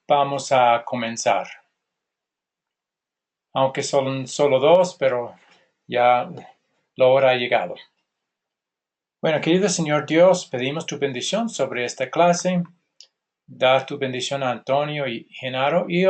vamos a comenzar. Aunque son solo dos, pero ya la hora ha llegado. Bueno, querido Señor Dios, pedimos tu bendición sobre esta clase. Da tu bendición a Antonio y Genaro y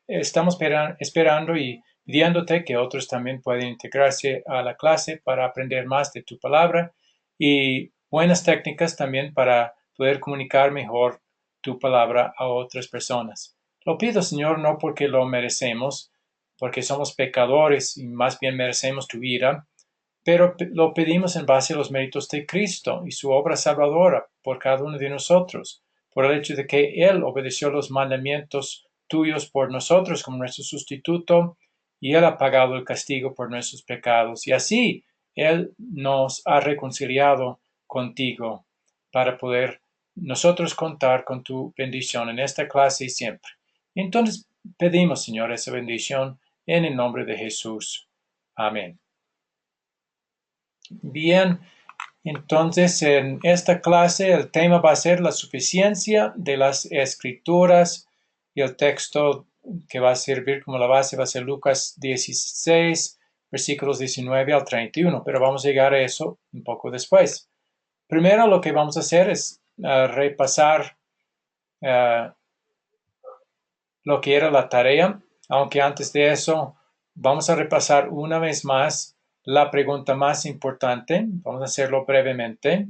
estamos esperando y pidiéndote que otros también puedan integrarse a la clase para aprender más de tu palabra y buenas técnicas también para poder comunicar mejor tu palabra a otras personas. Lo pido, Señor, no porque lo merecemos, porque somos pecadores y más bien merecemos tu ira, pero lo pedimos en base a los méritos de Cristo y su obra salvadora por cada uno de nosotros, por el hecho de que Él obedeció los mandamientos tuyos por nosotros como nuestro sustituto y Él ha pagado el castigo por nuestros pecados. Y así Él nos ha reconciliado contigo para poder nosotros contar con tu bendición en esta clase y siempre. Entonces pedimos, Señor, esa bendición en el nombre de Jesús. Amén. Bien, entonces en esta clase el tema va a ser la suficiencia de las escrituras y el texto que va a servir como la base va a ser Lucas 16, versículos 19 al 31, pero vamos a llegar a eso un poco después. Primero lo que vamos a hacer es repasar lo que era la tarea, aunque antes de eso vamos a repasar una vez más la pregunta más importante. Vamos a hacerlo brevemente.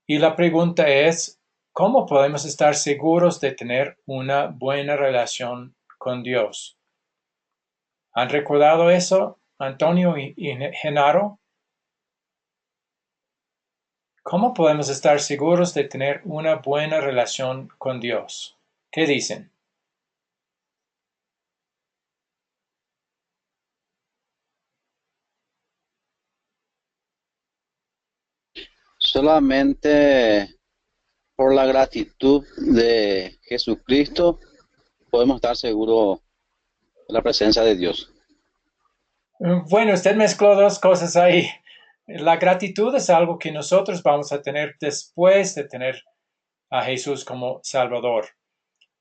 Y la pregunta es, ¿cómo podemos estar seguros de tener una buena relación con Dios? ¿Han recordado eso, Antonio y Genaro? ¿Cómo podemos estar seguros de tener una buena relación con Dios? ¿Qué dicen? Solamente por la gratitud de Jesucristo podemos estar seguros de la presencia de Dios. Bueno, usted mezcló dos cosas ahí. La gratitud es algo que nosotros vamos a tener después de tener a Jesús como Salvador.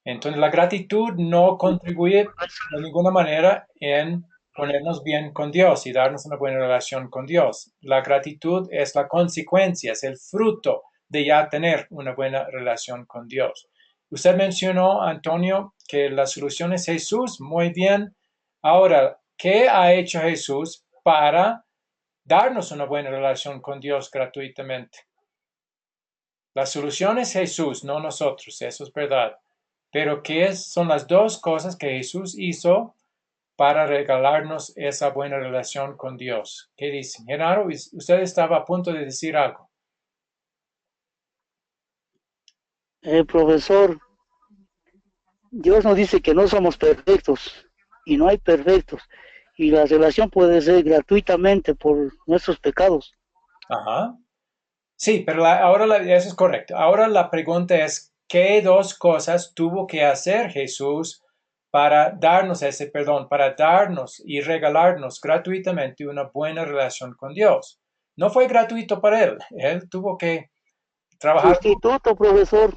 Entonces, la gratitud no contribuye de ninguna manera en ponernos bien con Dios y darnos una buena relación con Dios. La gratitud es la consecuencia, es el fruto de ya tener una buena relación con Dios. Usted mencionó, Antonio, que la solución es Jesús. Muy bien. Ahora, ¿qué ha hecho Jesús para darnos una buena relación con Dios gratuitamente? La solución es Jesús, no nosotros, eso es verdad. Pero son las dos cosas que Jesús hizo para regalarnos esa buena relación con Dios? ¿Qué dicen? Genaro, usted estaba a punto de decir algo. Profesor, Dios nos dice que no somos perfectos y no hay perfectos. Y la relación puede ser gratuitamente por nuestros pecados. Ajá. Sí, pero eso es correcto. Ahora la pregunta es, ¿qué dos cosas tuvo que hacer Jesús para darnos ese perdón, para darnos y regalarnos gratuitamente una buena relación con Dios? No fue gratuito para él. Él tuvo que trabajar. Sustituto, profesor.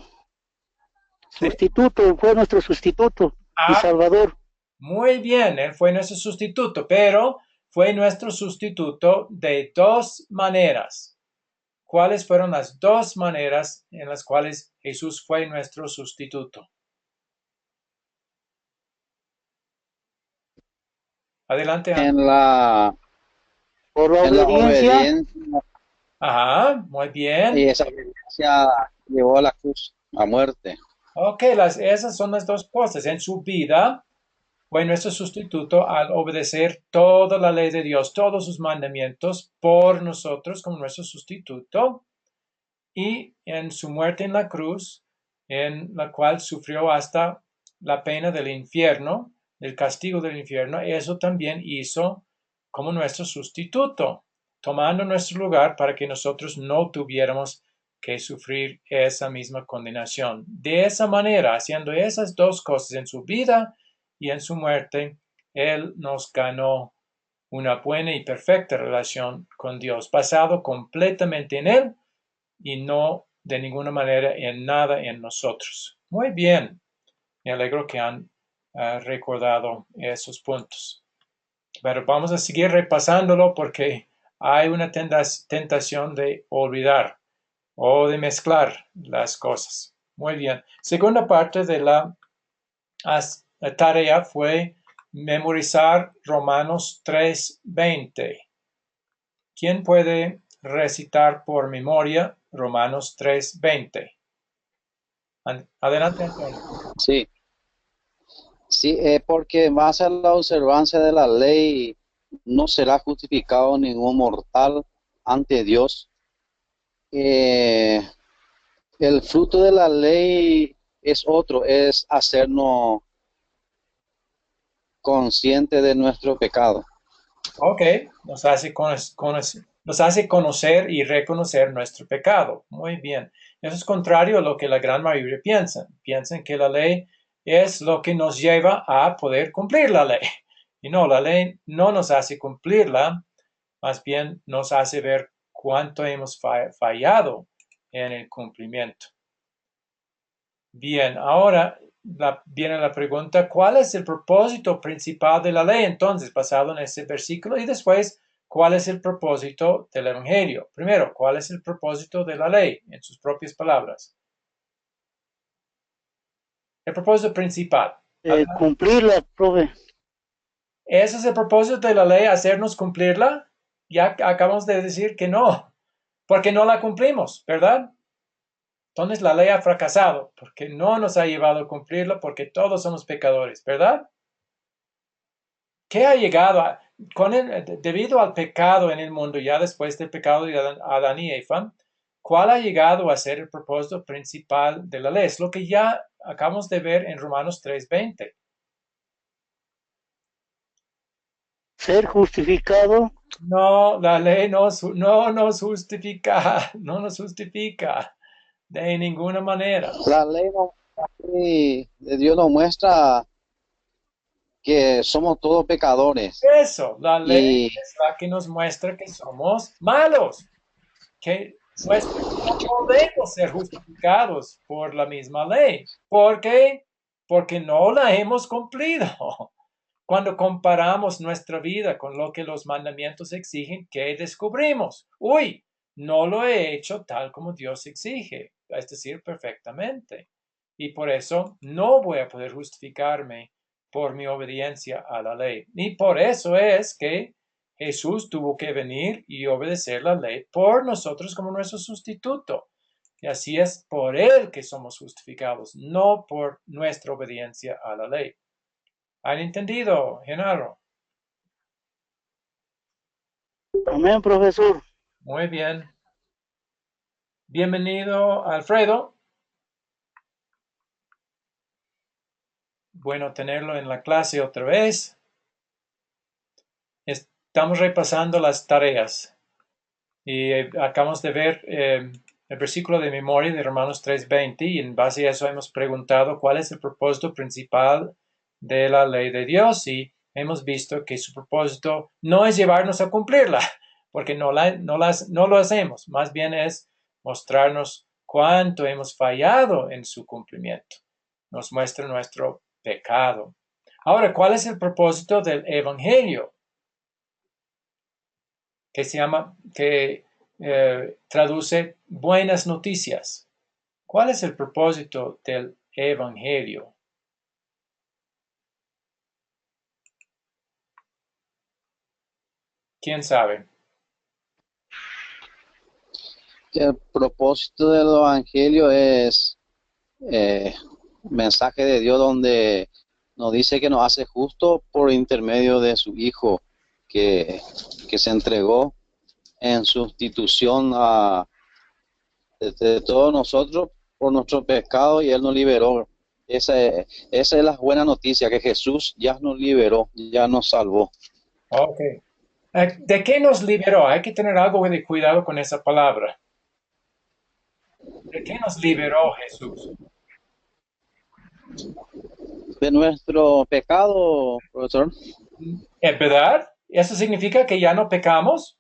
¿Sí? Sustituto, fue nuestro sustituto y Ah, salvador. muy bien, él fue nuestro sustituto, pero fue nuestro sustituto de dos maneras. ¿Cuáles fueron las dos maneras en las cuales Jesús fue nuestro sustituto? Adelante, Ana. En la, Por la en la obediencia, obediencia, Ajá, muy y bien. esa obediencia llevó a la cruz, a muerte. Ok, esas son las dos cosas. En su vida fue nuestro sustituto al obedecer toda la ley de Dios, todos sus mandamientos por nosotros como nuestro sustituto. Y en su muerte en la cruz, en la cual sufrió hasta la pena del infierno, el castigo del infierno, eso también hizo como nuestro sustituto, tomando nuestro lugar para que nosotros no tuviéramos que sufrir esa misma condenación. De esa manera, haciendo esas dos cosas en su vida y en su muerte, Él nos ganó una buena y perfecta relación con Dios, basado completamente en Él y no de ninguna manera en nada en nosotros. Muy bien. Me alegro que han recordado esos puntos. Pero vamos a seguir repasándolo porque hay una tentación de olvidar o de mezclar las cosas. Muy bien. Segunda parte de la tarea fue memorizar Romanos 3:20. ¿Quién puede recitar por memoria Romanos 3:20? Adelante, Antonio. Sí, sí, porque más a la observancia de la ley no será justificado ningún mortal ante Dios. Eh, el fruto de la ley es otro, es hacernos conscientes de nuestro pecado. Ok, nos hace conocer y reconocer nuestro pecado. Muy bien. Eso es contrario a lo que la gran mayoría piensan. Piensan que la ley es lo que nos lleva a poder cumplir la ley. Y no, la ley no nos hace cumplirla, más bien nos hace ver cuánto hemos fallado en el cumplimiento. Bien, ahora viene la pregunta, ¿cuál es el propósito principal de la ley? Entonces, basado en ese versículo, y después, ¿cuál es el propósito del Evangelio? Primero, ¿cuál es el propósito de la ley? En sus propias palabras. El propósito principal. Cumplirla, profe. ¿Ese es el propósito de la ley, hacernos cumplirla? Ya acabamos de decir que no, porque no la cumplimos, ¿verdad? Entonces la ley ha fracasado porque no nos ha llevado a cumplirla porque todos somos pecadores, ¿verdad? ¿Qué ha llegado debido al pecado en el mundo, ya después del pecado de Adán y Eva? ¿Cuál ha llegado a ser el propósito principal de la ley? Es lo que ya acabamos de ver en Romanos 3:20. Ser justificado. No, la ley no nos justifica, no nos justifica de ninguna manera. La ley de Dios nos muestra que somos todos pecadores Eso, la ley y es la que nos muestra que somos malos, que muestra que no podemos ser justificados por la misma ley. ¿Por qué? Porque no la hemos cumplido. Cuando comparamos nuestra vida con lo que los mandamientos exigen, ¿qué descubrimos? Uy, no lo he hecho tal como Dios exige, es decir, perfectamente. Y por eso no voy a poder justificarme por mi obediencia a la ley. Y por eso es que Jesús tuvo que venir y obedecer la ley por nosotros como nuestro sustituto. Y así es por Él que somos justificados, no por nuestra obediencia a la ley. ¿Han entendido, Genaro? Amén, profesor. Muy bien. Bienvenido, Alfredo. Bueno tenerlo en la clase otra vez. Estamos repasando las tareas y acabamos de ver el versículo de memoria de Romanos 3:20 y en base a eso hemos preguntado cuál es el propósito principal de la ley de Dios y hemos visto que su propósito no es llevarnos a cumplirla, porque no lo hacemos, más bien es mostrarnos cuánto hemos fallado en su cumplimiento. Nos muestra nuestro pecado. Ahora, ¿cuál es el propósito del Evangelio? Que traduce buenas noticias. ¿Cuál es el propósito del Evangelio? ¿Quién sabe? el propósito del Evangelio es mensaje de Dios donde nos dice que nos hace justo por intermedio de su Hijo que se entregó en sustitución de todos nosotros por nuestro pecado y Él nos liberó. Esa es la buena noticia, que Jesús ya nos liberó, ya nos salvó. Ok. ¿De qué nos liberó? Hay que tener algo de cuidado con esa palabra. ¿De qué nos liberó Jesús? De nuestro pecado, profesor. ¿Es verdad? ¿Eso significa que ya no pecamos?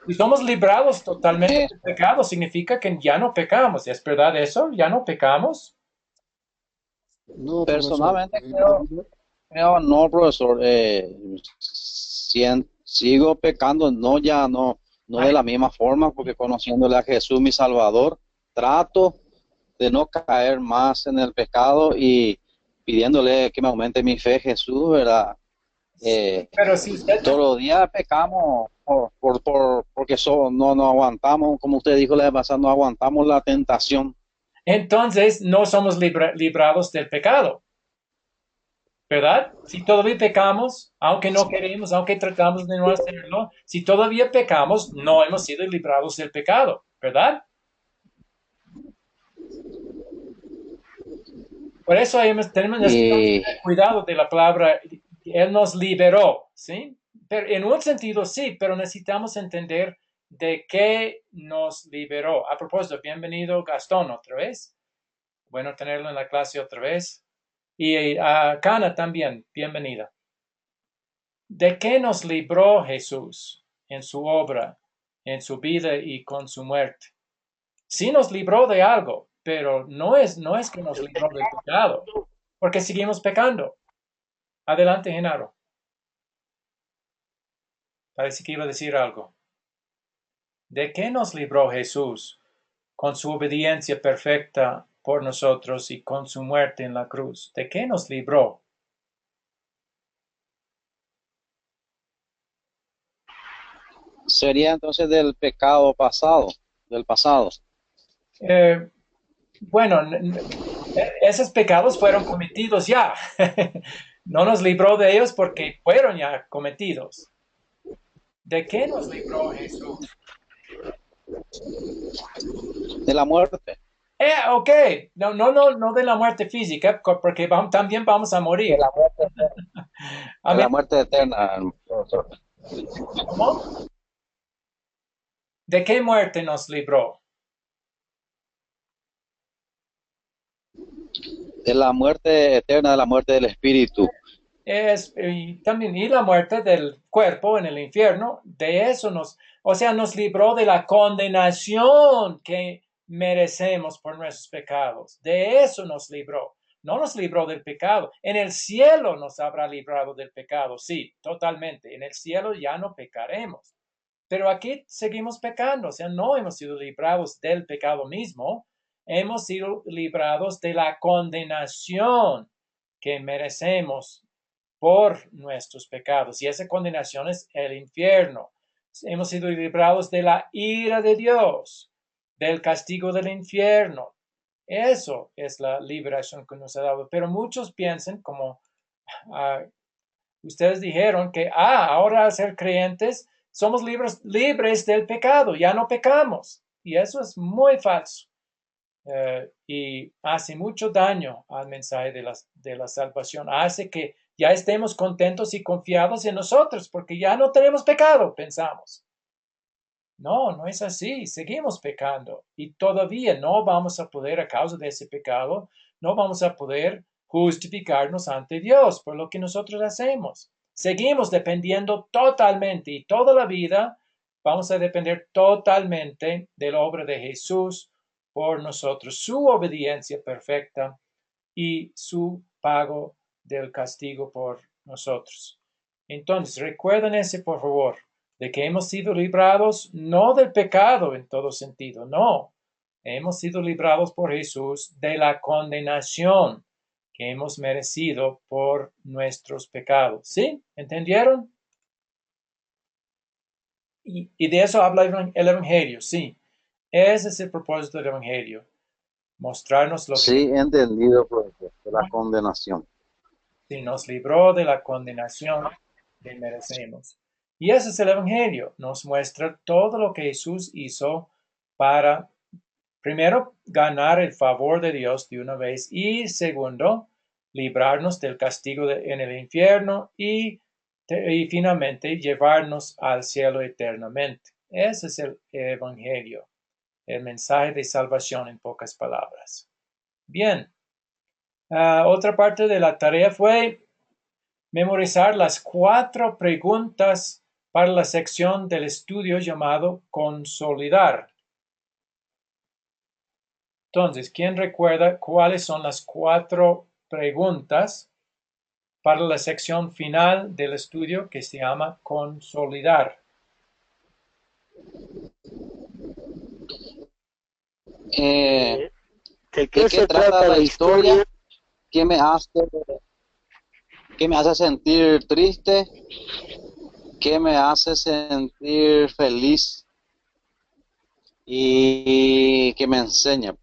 Si somos librados totalmente del pecado, significa que ya no pecamos. ¿Es verdad eso? ¿Ya no pecamos? No, profesor. Personalmente creo no, profesor. Sigo pecando, no ya no de Ay, la misma forma, porque conociéndole a Jesús, mi Salvador, trato de no caer más en el pecado y pidiéndole que me aumente mi fe, Jesús, ¿verdad? Eh, pero si usted Todos los días pecamos porque no aguantamos, como usted dijo la vez pasada, no aguantamos la tentación. entonces no somos librados del pecado, ¿verdad? Si todavía pecamos, aunque no queremos, aunque tratamos de no hacerlo, si todavía pecamos, no hemos sido librados del pecado, ¿verdad? Por eso necesitamos Y tener cuidado de la palabra, Él nos liberó, ¿sí? Pero en un sentido sí, pero necesitamos entender de qué nos liberó. A propósito, bienvenido Gastón otra vez. Bueno tenerlo en la clase otra vez. Y a Cana también, bienvenida. ¿De qué nos libró Jesús en su obra, en su vida y con su muerte? Sí nos libró de algo, pero no es que nos libró del pecado, porque seguimos pecando. Adelante, Genaro. Parece que iba a decir algo. ¿De qué nos libró Jesús con su obediencia perfecta por nosotros y con su muerte en la cruz? ¿De qué nos libró? sería entonces del pecado pasado, del pasado. Eh, bueno, esos pecados fueron cometidos ya. No nos libró de ellos porque fueron ya cometidos. ¿De qué nos libró Jesús? De la muerte. Ok, no de la muerte física, porque también vamos a De morir. la muerte, de Amén. la muerte eterna, profesor. ¿Cómo? ¿De qué muerte nos libró? De la muerte eterna, de la muerte del espíritu. Y también y la muerte del cuerpo en el infierno, de eso nos libró de la condenación que merecemos por nuestros pecados. De eso nos libró. No nos libró del pecado. En el cielo nos habrá librado del pecado, sí, totalmente. En el cielo ya no pecaremos. Pero aquí seguimos pecando, o sea, no hemos sido librados del pecado mismo, hemos sido librados de la condenación que merecemos por nuestros pecados. Y esa condenación es el infierno. Hemos sido librados de la ira de Dios, del castigo del infierno. Eso es la liberación que nos ha dado. Pero muchos piensan, como ustedes dijeron, que ahora al ser creyentes somos libres del pecado, ya no pecamos. Y eso es muy falso. Y hace mucho daño al mensaje de la salvación. Hace que ya estemos contentos y confiados en nosotros, porque ya no tenemos pecado, pensamos. No, no es así. Seguimos pecando y todavía no vamos a poder, a causa de ese pecado, no vamos a poder justificarnos ante Dios por lo que nosotros hacemos. Seguimos dependiendo totalmente y toda la vida vamos a depender totalmente de la obra de Jesús por nosotros, su obediencia perfecta y su pago del castigo por nosotros. Entonces, recuerden ese, por favor, de que hemos sido librados no del pecado en todo sentido, no. Hemos sido librados por Jesús de la condenación que hemos merecido por nuestros pecados. ¿Sí? ¿Entendieron? Y de eso habla el Evangelio, sí. Ese es el propósito del Evangelio. Mostrarnos lo que Sí, entendido, profesor, de la condenación. sí, nos libró de la condenación que merecemos. Y ese es el Evangelio. Nos muestra todo lo que Jesús hizo para, primero, ganar el favor de Dios de una vez y, segundo, librarnos del castigo en el infierno y finalmente llevarnos al cielo eternamente. Ese es el Evangelio, el mensaje de salvación en pocas palabras. Bien, otra parte de la tarea fue memorizar las 4 preguntas para la sección del estudio llamado Consolidar. Entonces, ¿quién recuerda cuáles son las 4 preguntas para la sección final del estudio que se llama Consolidar? ¿De ¿De qué qué se trata trata la la historia? historia? ¿Qué me hace sentir triste? ¿Qué me hace sentir feliz? ¿Y qué me enseña?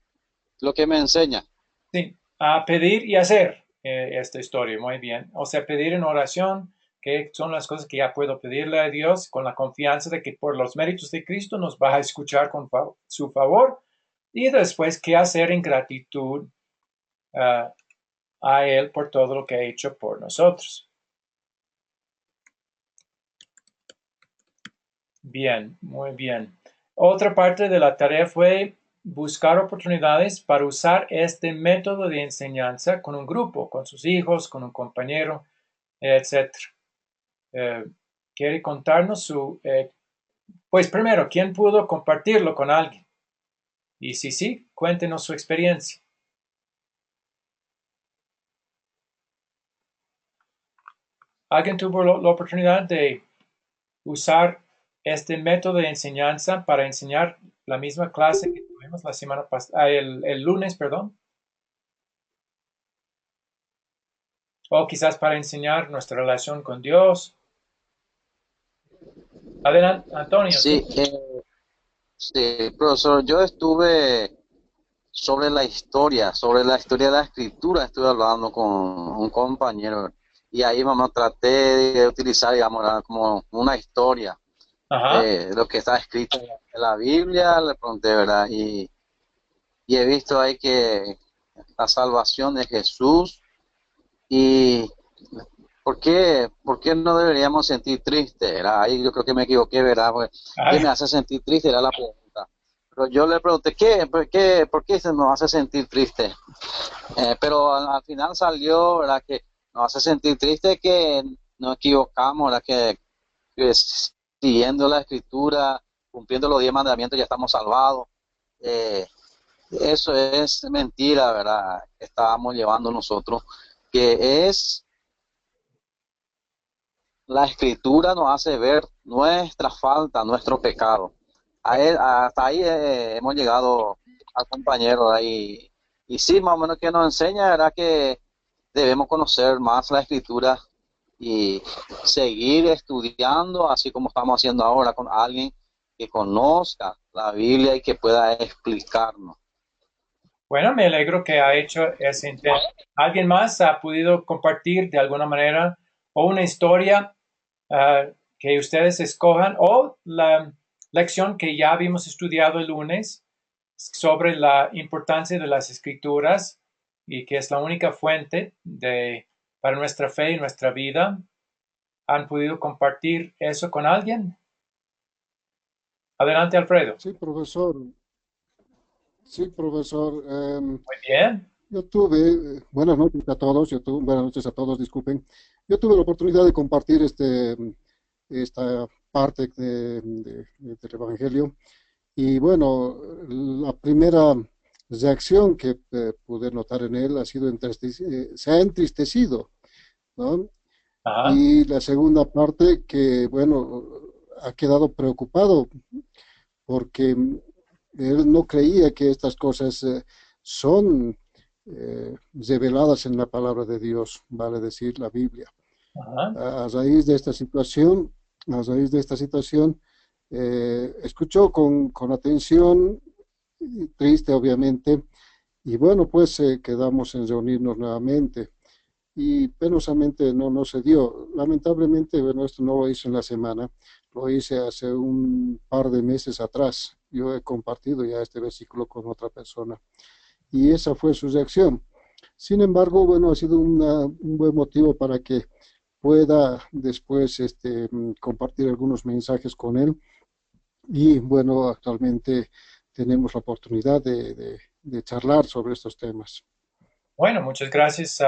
Lo que me enseña. Sí, a pedir y hacer esta historia, muy bien. O sea, pedir en oración, que son las cosas que ya puedo pedirle a Dios con la confianza de que por los méritos de Cristo nos va a escuchar con su favor. Y después, qué hacer en gratitud a Él por todo lo que ha hecho por nosotros. Bien, muy bien. Otra parte de la tarea fue buscar oportunidades para usar este método de enseñanza con un grupo, con sus hijos, con un compañero, etc. ¿Quiere contarnos pues primero, quién pudo compartirlo con alguien? Y si sí, cuéntenos su experiencia. ¿Alguien tuvo la oportunidad de usar este método de enseñanza para enseñar la misma clase que tuvimos la semana pasada, el lunes, perdón? O quizás para enseñar nuestra relación con Dios. Adelante, Antonio. Sí, sí, profesor, yo estuve sobre la historia de la escritura, estuve hablando con un compañero y ahí vamos, traté de utilizar, digamos, como una historia Ajá. de lo que está escrito en la Biblia, le pregunté, ¿verdad? Y he visto ahí que la salvación de Jesús y ¿por qué no deberíamos sentir triste? ¿Verdad? Ahí yo creo que me equivoqué, ¿verdad? Pues, ¿qué Ay, me hace sentir triste? Era la pregunta. Pero yo le pregunté, ¿por qué se nos hace sentir triste? Pero al final salió, ¿verdad? Que nos hace sentir triste que nos equivocamos, ¿verdad? Que siguiendo la escritura, cumpliendo los 10 mandamientos ya estamos salvados. Eh, Eso es mentira, ¿verdad? Que estábamos llevando nosotros, que es la escritura nos hace ver nuestra falta, nuestro pecado. Hasta ahí hemos llegado al compañero ahí. Y sí, más o menos que nos enseña, ¿verdad? Que debemos conocer más la escritura y seguir estudiando, así como estamos haciendo ahora con alguien que conozca la Biblia y que pueda explicarnos. bueno, me alegro que ha hecho ese intento. ¿Alguien más ha podido compartir de alguna manera o una historia que ustedes escojan o la lección que ya habíamos estudiado el lunes sobre la importancia de las escrituras y que es la única fuente para nuestra fe y nuestra vida? ¿Han podido compartir eso con alguien? Adelante, Alfredo. Sí, profesor. Sí, profesor. Muy bien. Yo tuve, buenas noches a todos, buenas noches a todos, disculpen. Yo tuve la oportunidad de compartir esta parte del Evangelio. Y bueno, la primera reacción que pude notar en él ha sido se ha entristecido, ¿no? Ajá. Y la segunda parte que, bueno, ha quedado preocupado porque él no creía que estas cosas son reveladas en la palabra de Dios, vale decir, la Biblia. Ajá. A raíz de esta situación, escuchó con atención, triste obviamente, y bueno, pues quedamos en reunirnos nuevamente. Y penosamente no se dio. Lamentablemente, bueno, esto no lo hice en la semana, lo hice hace un par de meses atrás. Yo he compartido ya este versículo con otra persona y esa fue su reacción. Sin embargo, bueno, ha sido un buen motivo para que pueda después compartir algunos mensajes con él y bueno, actualmente tenemos la oportunidad de charlar sobre estos temas. Bueno, muchas gracias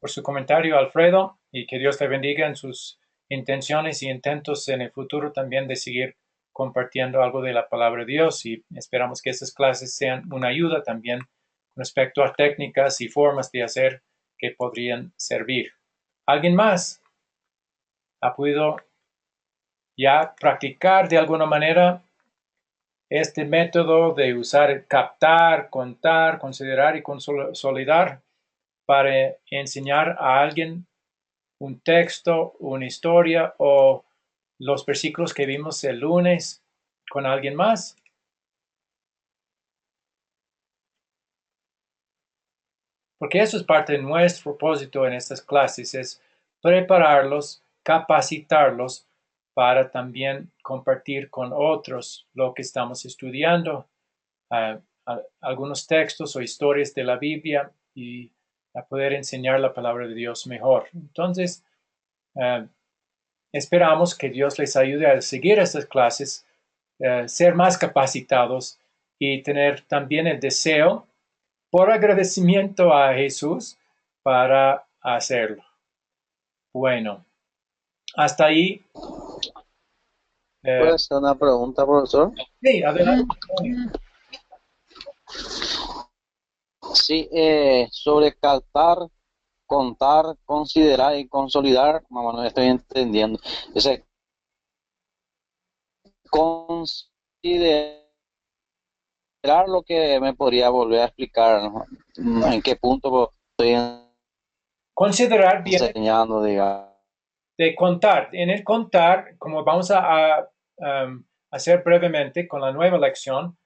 por su comentario, Alfredo, y que Dios te bendiga en sus intenciones y intentos en el futuro también de seguir compartiendo algo de la palabra de Dios y esperamos que esas clases sean una ayuda también respecto a técnicas y formas de hacer que podrían servir. ¿Alguien más ha podido ya practicar de alguna manera este método de usar captar, contar, considerar y consolidar para enseñar a alguien un texto, una historia o los versículos que vimos el lunes con alguien más? Porque eso es parte de nuestro propósito en estas clases, es prepararlos, capacitarlos para también compartir con otros lo que estamos estudiando, algunos textos o historias de la Biblia y a poder enseñar la palabra de Dios mejor. Entonces, esperamos que Dios les ayude a seguir estas clases, ser más capacitados y tener también el deseo, por agradecimiento a Jesús, para hacerlo. Bueno, hasta ahí. ¿Puedo hacer una pregunta, profesor? Sí, adelante. Sí, sobre captar, contar, considerar y consolidar, mamá, no estoy entendiendo. Ese considerar lo que me podría volver a explicar, ¿no? ¿En qué punto estoy Considerar bien enseñando, digamos? de contar. En el contar, como vamos a hacer brevemente con la nueva lección,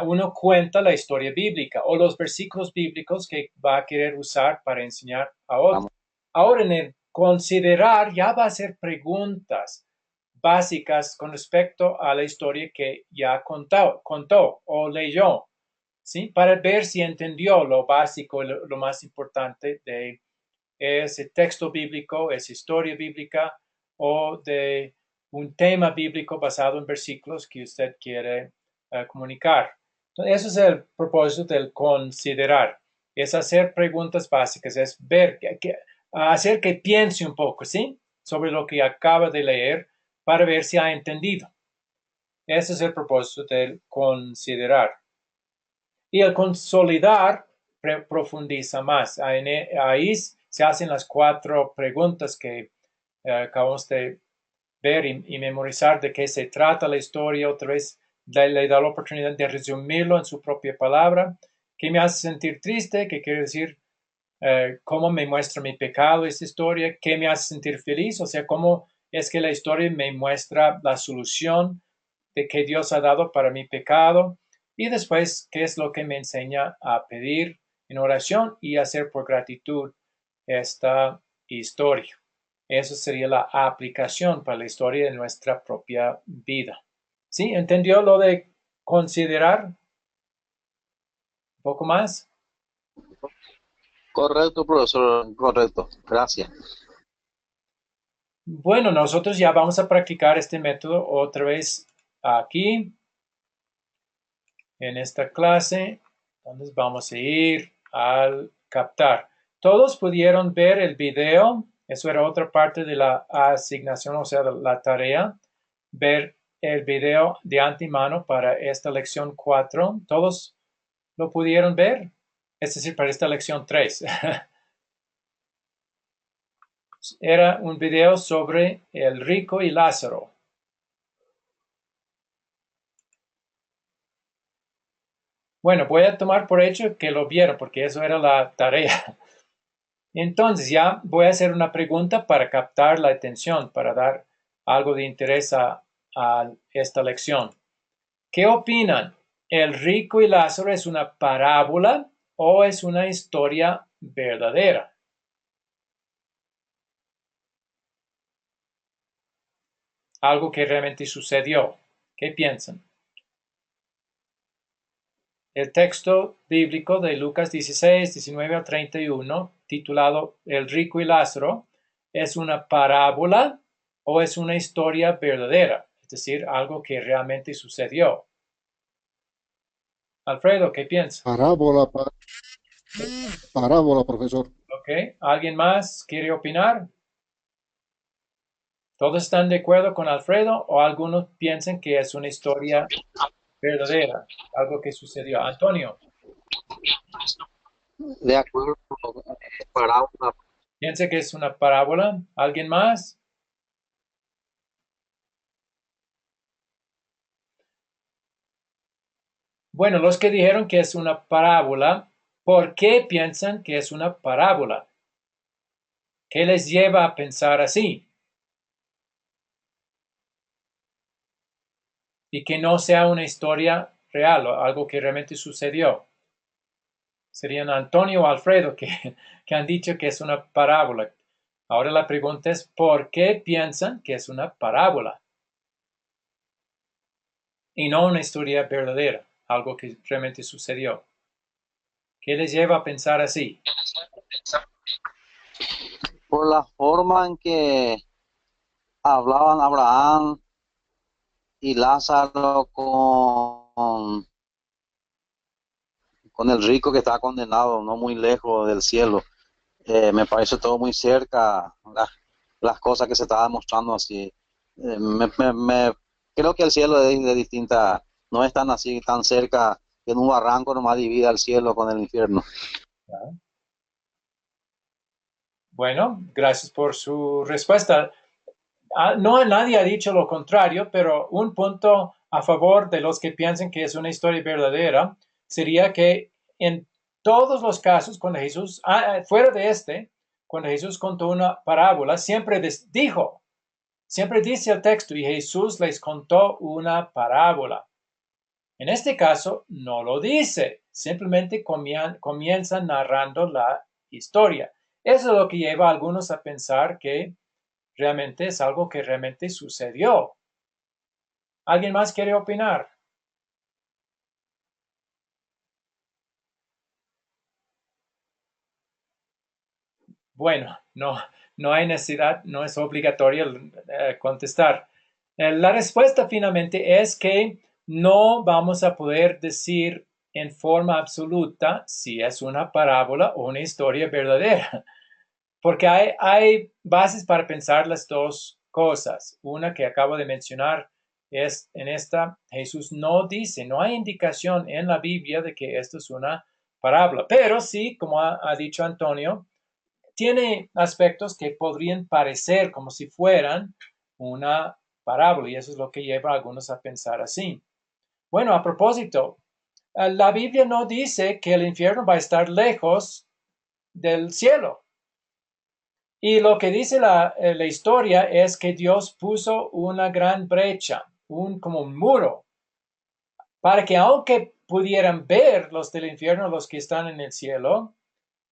uno cuenta la historia bíblica o los versículos bíblicos que va a querer usar para enseñar a otros. Ahora, en el considerar, ya va a hacer preguntas básicas con respecto a la historia que ya contó o leyó, ¿sí? Para ver si entendió lo básico, lo más importante de ese texto bíblico, esa historia bíblica o de un tema bíblico basado en versículos que usted quiere comunicar. Entonces, eso es el propósito del considerar, es hacer preguntas básicas, es ver, hacer que piense un poco, ¿sí? Sobre lo que acaba de leer para ver si ha entendido. Ese es el propósito del considerar. Y el consolidar profundiza más. Ahí se hacen las 4 preguntas que acabamos de ver y memorizar de qué se trata la historia. Otra vez le da la oportunidad de resumirlo en su propia palabra. ¿Qué me hace sentir triste? ¿Qué quiere decir? ¿Cómo me muestra mi pecado esta historia? ¿Qué me hace sentir feliz? O sea, ¿cómo es que la historia me muestra la solución de que Dios ha dado para mi pecado? Y después, ¿qué es lo que me enseña a pedir en oración y hacer por gratitud esta historia? Eso sería la aplicación para la historia de nuestra propia vida. ¿Sí? ¿Entendió lo de considerar un poco más? Correcto, profesor, correcto. Gracias. Bueno, nosotros ya vamos a practicar este método otra vez aquí en esta clase. Entonces vamos a ir al captar. Todos pudieron ver el video. Eso era otra parte de la asignación, o sea, de la tarea. Ver el video de antemano para esta lección 4. ¿Todos lo pudieron ver? Es decir, para esta lección 3. Era un video sobre el rico y Lázaro. Bueno, voy a tomar por hecho que lo vieron porque eso era la tarea. Entonces ya voy a hacer una pregunta para captar la atención, para dar algo de interés a esta lección. ¿Qué opinan? ¿El rico y Lázaro es una parábola o es una historia verdadera? Algo que realmente sucedió. ¿Qué piensan? El texto bíblico de Lucas 16, 19 a 31, titulado El rico y Lázaro, ¿es una parábola o es una historia verdadera? Es decir, algo que realmente sucedió. Alfredo, ¿qué piensa? Parábola, profesor. Ok, ¿alguien más quiere opinar? ¿Todos están de acuerdo con Alfredo o algunos piensan que es una historia verdadera, algo que sucedió? Antonio, De acuerdo, parábola. ¿piensa que es una parábola? ¿Alguien más? Bueno, los que dijeron que es una parábola, ¿por qué piensan que es una parábola? ¿Qué les lleva a pensar así? Y que no sea una historia real o algo que realmente sucedió. Serían Antonio o Alfredo que han dicho que es una parábola. Ahora la pregunta es, ¿por qué piensan que es una parábola? Y no una historia verdadera, algo que realmente sucedió. ¿Qué les lleva a pensar así? Por la forma en que hablaban Abraham y Lázaro con el rico que estaba condenado, no muy lejos del cielo. Me parece todo muy cerca, las cosas que se estaban mostrando así. Creo que el cielo es de distinta, no es tan así, tan cerca, que en un barranco nomás divide el cielo con el infierno. Bueno, gracias por su respuesta. No, nadie ha dicho lo contrario, pero un punto a favor de los que piensan que es una historia verdadera sería que en todos los casos, cuando Jesús, fuera de cuando Jesús contó una parábola, siempre dijo, siempre dice el texto, y Jesús les contó una parábola. En este caso, no lo dice, simplemente comienza narrando la historia. Eso es lo que lleva a algunos a pensar que realmente es algo que realmente sucedió. ¿Alguien más quiere opinar? Bueno, no hay necesidad, no es obligatorio contestar. La respuesta finalmente es que no vamos a poder decir en forma absoluta si es una parábola o una historia verdadera, porque hay bases para pensar las dos cosas. Una que acabo de mencionar es en esta, Jesús no dice, no hay indicación en la Biblia de que esto es una parábola, pero sí, como ha dicho Antonio, tiene aspectos que podrían parecer como si fueran una parábola y eso es lo que lleva a algunos a pensar así. Bueno, a propósito, la Biblia no dice que el infierno va a estar lejos del cielo. Y lo que dice la historia es que Dios puso una gran brecha, como un muro, para que aunque pudieran ver los del infierno, los que están en el cielo,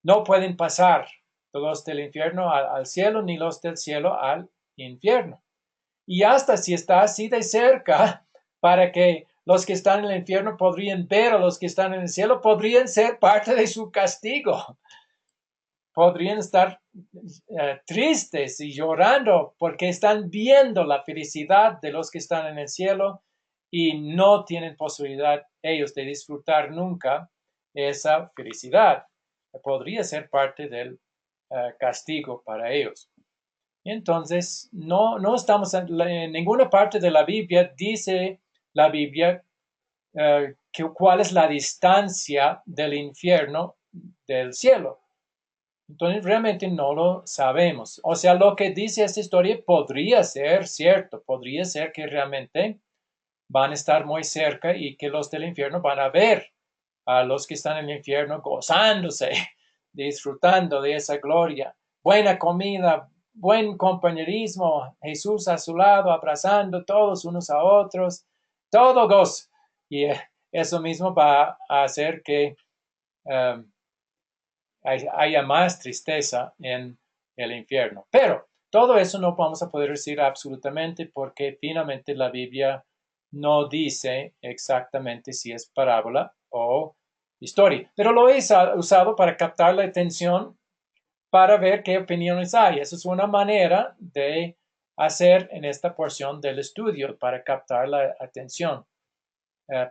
no pueden pasar los del infierno al cielo, ni los del cielo al infierno. Y hasta si está así de cerca, para que los que están en el infierno podrían ver a los que están en el cielo, podrían ser parte de su castigo. Podrían estar tristes y llorando porque están viendo la felicidad de los que están en el cielo y no tienen posibilidad ellos de disfrutar nunca esa felicidad. Podría ser parte del castigo para ellos. Entonces, no estamos en ninguna parte de la Biblia, dice la Biblia, cuál es la distancia del infierno del cielo. Entonces, realmente no lo sabemos. O sea, lo que dice esta historia podría ser cierto, podría ser que realmente van a estar muy cerca y que los del infierno van a ver a los que están en el infierno gozándose, disfrutando de esa gloria. Buena comida, buen compañerismo, Jesús a su lado, abrazando todos unos a otros, todo gozo. Y eso mismo va a hacer que haya más tristeza en el infierno. Pero todo eso no vamos a poder decir absolutamente porque finalmente la Biblia no dice exactamente si es parábola o historia. Pero lo he usado para captar la atención para ver qué opiniones hay. Esa es una manera de hacer en esta porción del estudio para captar la atención.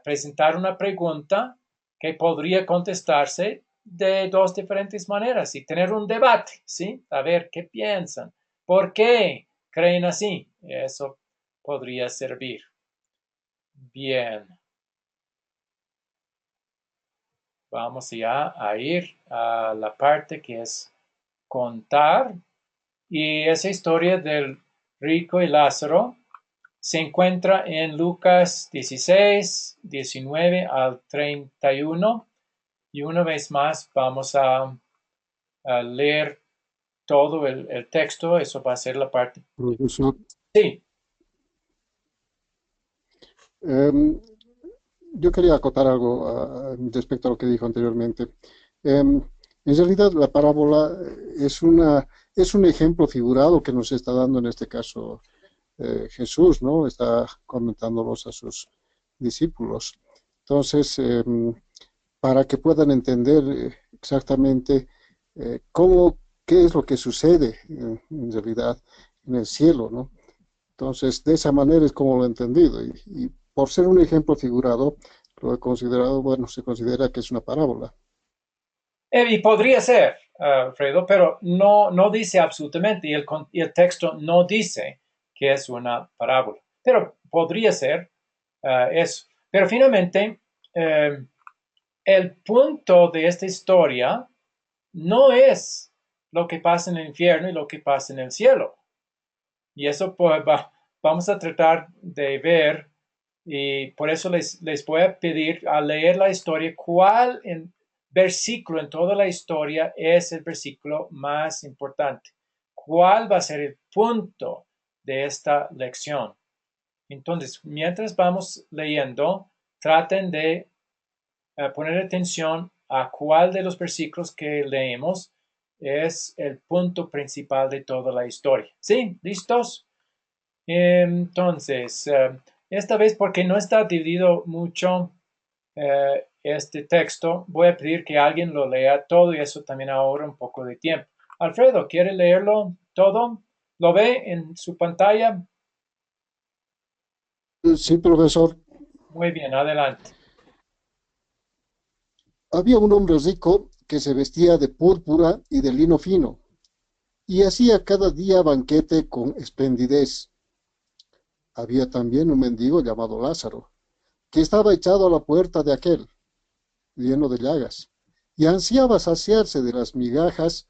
Presentar una pregunta que podría contestarse de dos diferentes maneras y tener un debate, ¿sí? A ver qué piensan. ¿Por qué creen así. Eso podría servir. Bien. Vamos ya a ir a la parte que es contar. Y esa historia del rico y Lázaro se encuentra en Lucas 16, 19 al 31. Y una vez más vamos a leer todo el texto. Eso va a ser la parte. Profesor, Sí, em, yo quería acotar algo respecto a lo que dijo anteriormente. En realidad, la parábola es un ejemplo figurado que nos está dando en este caso Jesús, ¿no? Está comentándolos a sus discípulos. Entonces, para que puedan entender exactamente qué es lo que sucede en realidad en el cielo, ¿no? Entonces, de esa manera es como lo he entendido. Y por ser un ejemplo figurado, lo he considerado, bueno, se considera que es una parábola. y podría ser, Alfredo, pero no dice absolutamente, y el texto no dice que es una parábola, pero podría ser eso. Pero finalmente, el punto de esta historia no es lo que pasa en el infierno y lo que pasa en el cielo. Y eso pues, vamos a tratar de ver, y por eso les voy a pedir a leer la historia, cuál versículo en toda la historia es el versículo más importante. ¿Cuál va a ser el punto de esta lección? Entonces, mientras vamos leyendo, traten de poner atención a cuál de los versículos que leemos es el punto principal de toda la historia. ¿Sí? ¿Listos? Entonces, esta vez porque no está dividido mucho este texto, voy a pedir que alguien lo lea todo y eso también ahorra un poco de tiempo. Alfredo, ¿quiere leerlo todo? ¿Lo ve en su pantalla? Sí, profesor, Muy bien, adelante. había un hombre rico que se vestía de púrpura y de lino fino, y hacía cada día banquete con esplendidez. Había también un mendigo llamado Lázaro, que estaba echado a la puerta de aquel, lleno de llagas, y ansiaba saciarse de las migajas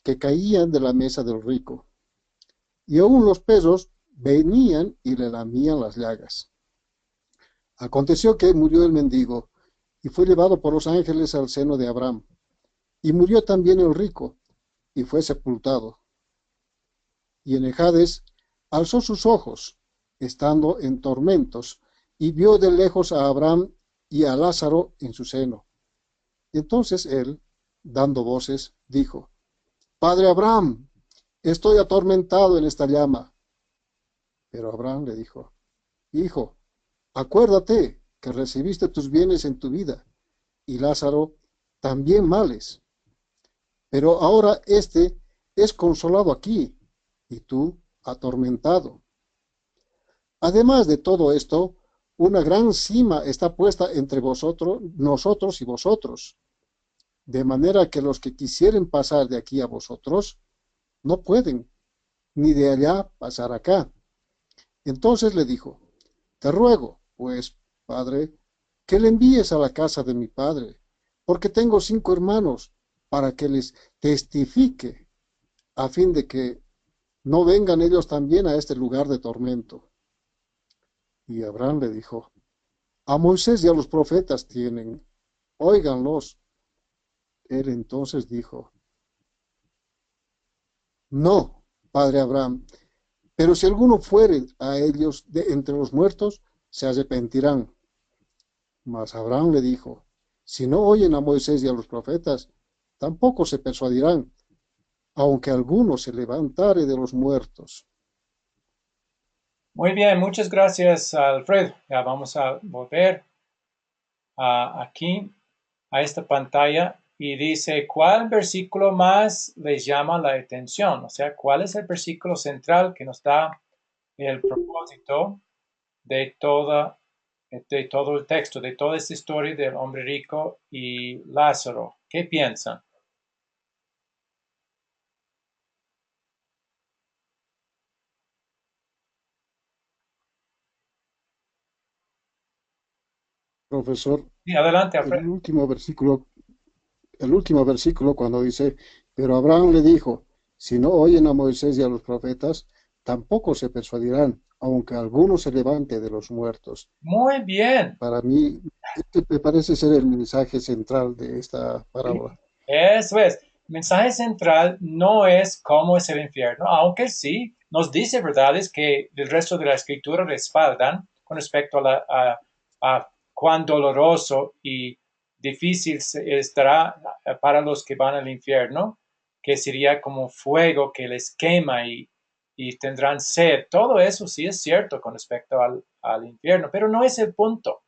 que caían de la mesa del rico. Y aun los perros venían y le lamían las llagas. Aconteció que murió el mendigo, y fue llevado por los ángeles al seno de Abraham. Y murió también el rico, y fue sepultado. Y en el Hades alzó sus ojos, estando en tormentos, y vio de lejos a Abraham y a Lázaro en su seno. Y entonces él, dando voces, dijo: Padre Abraham, estoy atormentado en esta llama. Pero Abraham le dijo: Hijo, acuérdate que recibiste tus bienes en tu vida, y Lázaro también males. Pero ahora éste es consolado aquí, y tú atormentado. Además de todo esto, una gran cima está puesta entre nosotros y vosotros, de manera que los que quisieren pasar de aquí a vosotros no pueden, ni de allá pasar acá. Entonces le dijo: Te ruego, pues, padre, que le envíes a la casa de mi padre, porque tengo 5 hermanos, para que les testifique, a fin de que no vengan ellos también a este lugar de tormento. Y Abraham le dijo: A Moisés y a los profetas tienen, óiganlos. Él entonces dijo: No, padre Abraham, pero si alguno fuere a ellos de entre los muertos, se arrepentirán. Mas Abraham le dijo: Si no oyen a Moisés y a los profetas, tampoco se persuadirán, aunque alguno se levantare de los muertos. Muy bien, muchas gracias, Alfredo. Ya vamos a volver aquí a esta pantalla y dice, ¿cuál versículo más les llama la atención? O sea, ¿cuál es el versículo central que nos da el propósito de de todo el texto, de toda esta historia del hombre rico y Lázaro? ¿Qué piensan? profesor, Sí, adelante, el Alfredo. último versículo, el último versículo cuando dice, pero Abraham le dijo, si no oyen a Moisés y a los profetas, tampoco se persuadirán, aunque alguno se levante de los muertos. Muy bien. Para mí, este me parece ser el mensaje central de esta parábola. Eso es. El mensaje central no es cómo es el infierno, aunque sí nos dice verdades que el resto de la escritura respaldan con respecto a cuán doloroso y difícil estará para los que van al infierno, que sería como fuego que les quema y tendrán sed. Todo eso sí es cierto con respecto al infierno, pero no es el punto.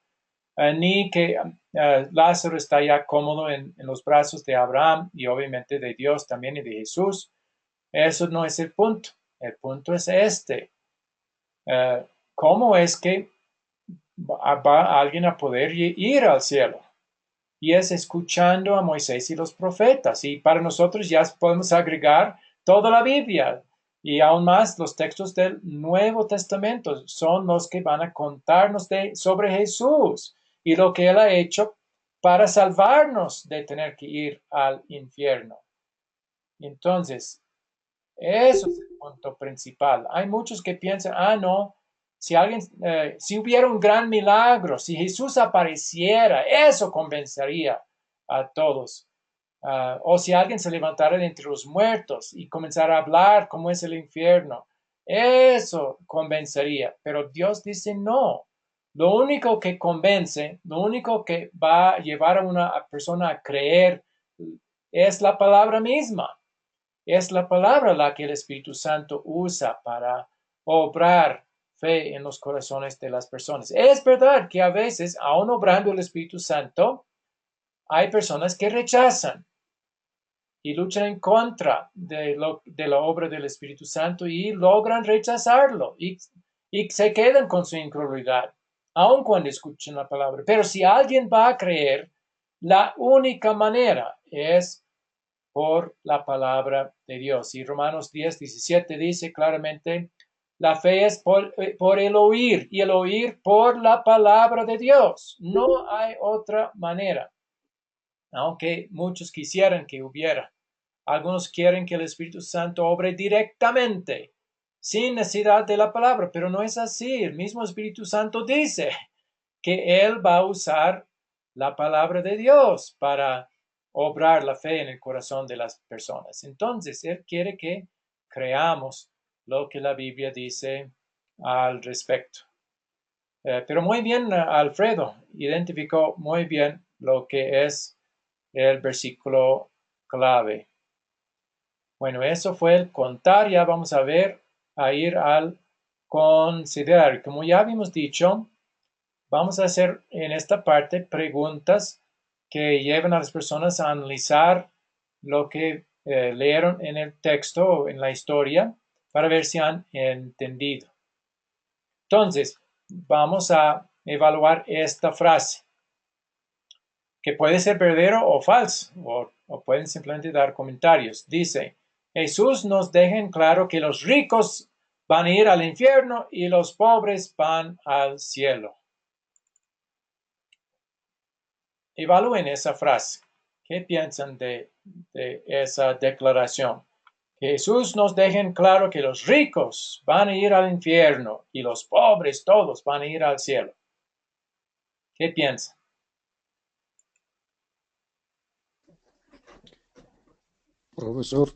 Ni que Lázaro está ya cómodo en los brazos de Abraham y obviamente de Dios también y de Jesús. Eso no es el punto. El punto es este. ¿Cómo es que va alguien a poder ir al cielo? Y es escuchando a Moisés y los profetas. Y para nosotros ya podemos agregar toda la Biblia. Y aún más, los textos del Nuevo Testamento son los que van a contarnos sobre Jesús y lo que Él ha hecho para salvarnos de tener que ir al infierno. Entonces, eso es el punto principal. Hay muchos que piensan, no, si hubiera un gran milagro, si Jesús apareciera, eso convencería a todos. O si alguien se levantara de entre los muertos y comenzara a hablar cómo es el infierno, eso convencería. Pero Dios dice no. Lo único que convence, lo único que va a llevar a una persona a creer es la palabra misma. Es la palabra la que el Espíritu Santo usa para obrar fe en los corazones de las personas. Es verdad que a veces, aun obrando el Espíritu Santo, hay personas que rechazan y luchan en contra de la obra del Espíritu Santo y logran rechazarlo y se quedan con su incredulidad, aun cuando escuchan la palabra. Pero si alguien va a creer, la única manera es por la palabra de Dios. Y Romanos 10:17 dice claramente, la fe es por el oír y el oír por la palabra de Dios. No hay otra manera, aunque muchos quisieran que hubiera. Algunos quieren que el Espíritu Santo obre directamente, sin necesidad de la palabra, pero no es así. El mismo Espíritu Santo dice que Él va a usar la palabra de Dios para obrar la fe en el corazón de las personas. Entonces, Él quiere que creamos lo que la Biblia dice al respecto. Pero muy bien, Alfredo identificó muy bien lo que es el versículo clave. Bueno, eso fue el contar. Ya vamos a ir al considerar. Como ya habíamos dicho, vamos a hacer en esta parte preguntas que llevan a las personas a analizar lo que leyeron en el texto o en la historia para ver si han entendido. Entonces, vamos a evaluar esta frase, que puede ser verdadero o falso, o pueden simplemente dar comentarios. Dice, Jesús nos deja en claro que los ricos van a ir al infierno y los pobres van al cielo. Evalúen esa frase. ¿Qué piensan de esa declaración? Que Jesús nos deja en claro que los ricos van a ir al infierno y los pobres todos van a ir al cielo. ¿Qué piensan? Profesor,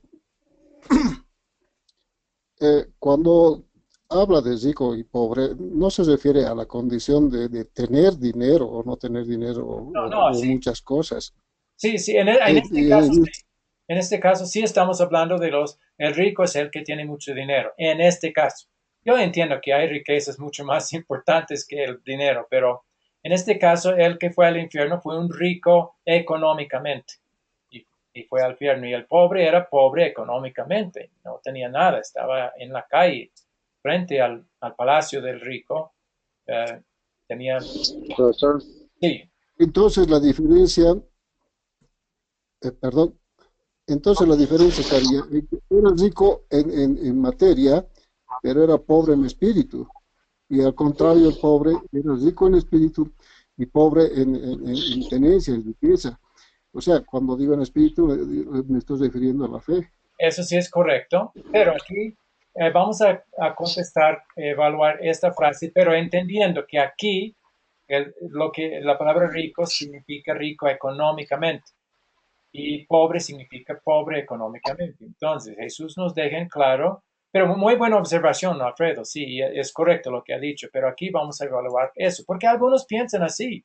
cuando habla de rico y pobre, no se refiere a la condición de tener dinero o no tener dinero No, o sí. muchas cosas. Sí, en este caso sí. En este caso sí estamos hablando de el rico es el que tiene mucho dinero. En este caso, yo entiendo que hay riquezas mucho más importantes que el dinero, pero en este caso el que fue al infierno fue un rico económicamente y fue al infierno. Y el pobre era pobre económicamente, no tenía nada, estaba en la calle frente al palacio del rico. Tenía... Profesor, Sí, Entonces la diferencia, perdón, entonces la diferencia estaría en que era rico en materia, pero era pobre en espíritu. Y al contrario, el pobre era rico en espíritu, y pobre en tenencia, en riqueza. O sea, cuando digo en espíritu, me estoy refiriendo a la fe. Eso sí es correcto, pero aquí vamos a contestar, evaluar esta frase, pero entendiendo que aquí lo que la palabra rico significa rico económicamente y pobre significa pobre económicamente. Entonces, Jesús nos deja en claro, pero muy buena observación, ¿no, Alfredo? Sí, es correcto lo que ha dicho, pero aquí vamos a evaluar eso, porque algunos piensan así,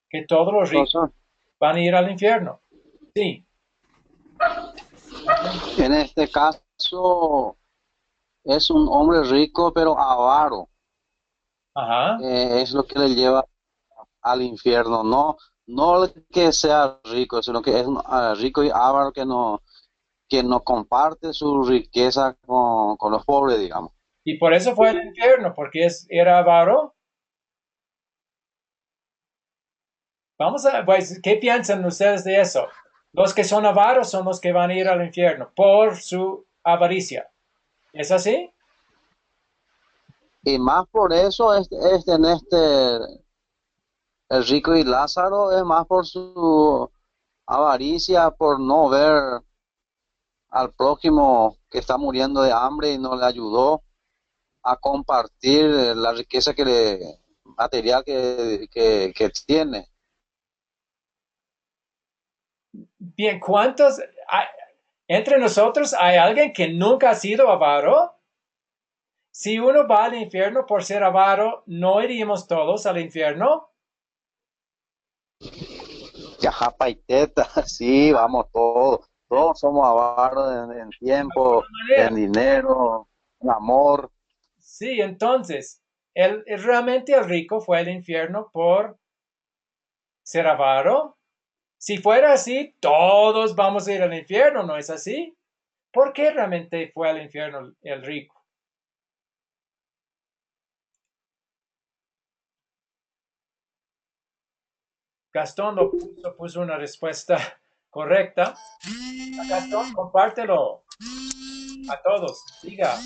que todos los ricos Entonces, van a ir al infierno. Sí. en este caso es un hombre rico pero avaro, Ajá. es lo que le lleva al infierno, no el que sea rico, sino que es un rico y avaro que no comparte su riqueza con los pobres, digamos. Y por eso fue al infierno, porque era avaro. Vamos a, pues, ¿qué piensan ustedes de eso? Los que son avaros son los que van a ir al infierno por su avaricia. ¿Es así? Y más por eso, el rico y Lázaro es más por su avaricia, por no ver al prójimo que está muriendo de hambre y no le ayudó a compartir la riqueza material que tiene. Bien, entre nosotros hay alguien que nunca ha sido avaro? Si uno va al infierno por ser avaro, ¿no iríamos todos al infierno? Yajapa y teta, sí, vamos todos somos avaros en De alguna tiempo, manera. en dinero, en amor. Sí, entonces, realmente el rico fue al infierno por ser avaro. Si fuera así, todos vamos a ir al infierno, ¿no es así? ¿Por qué realmente fue al infierno el rico? Gastón puso una respuesta correcta. Gastón, compártelo a todos. Diga,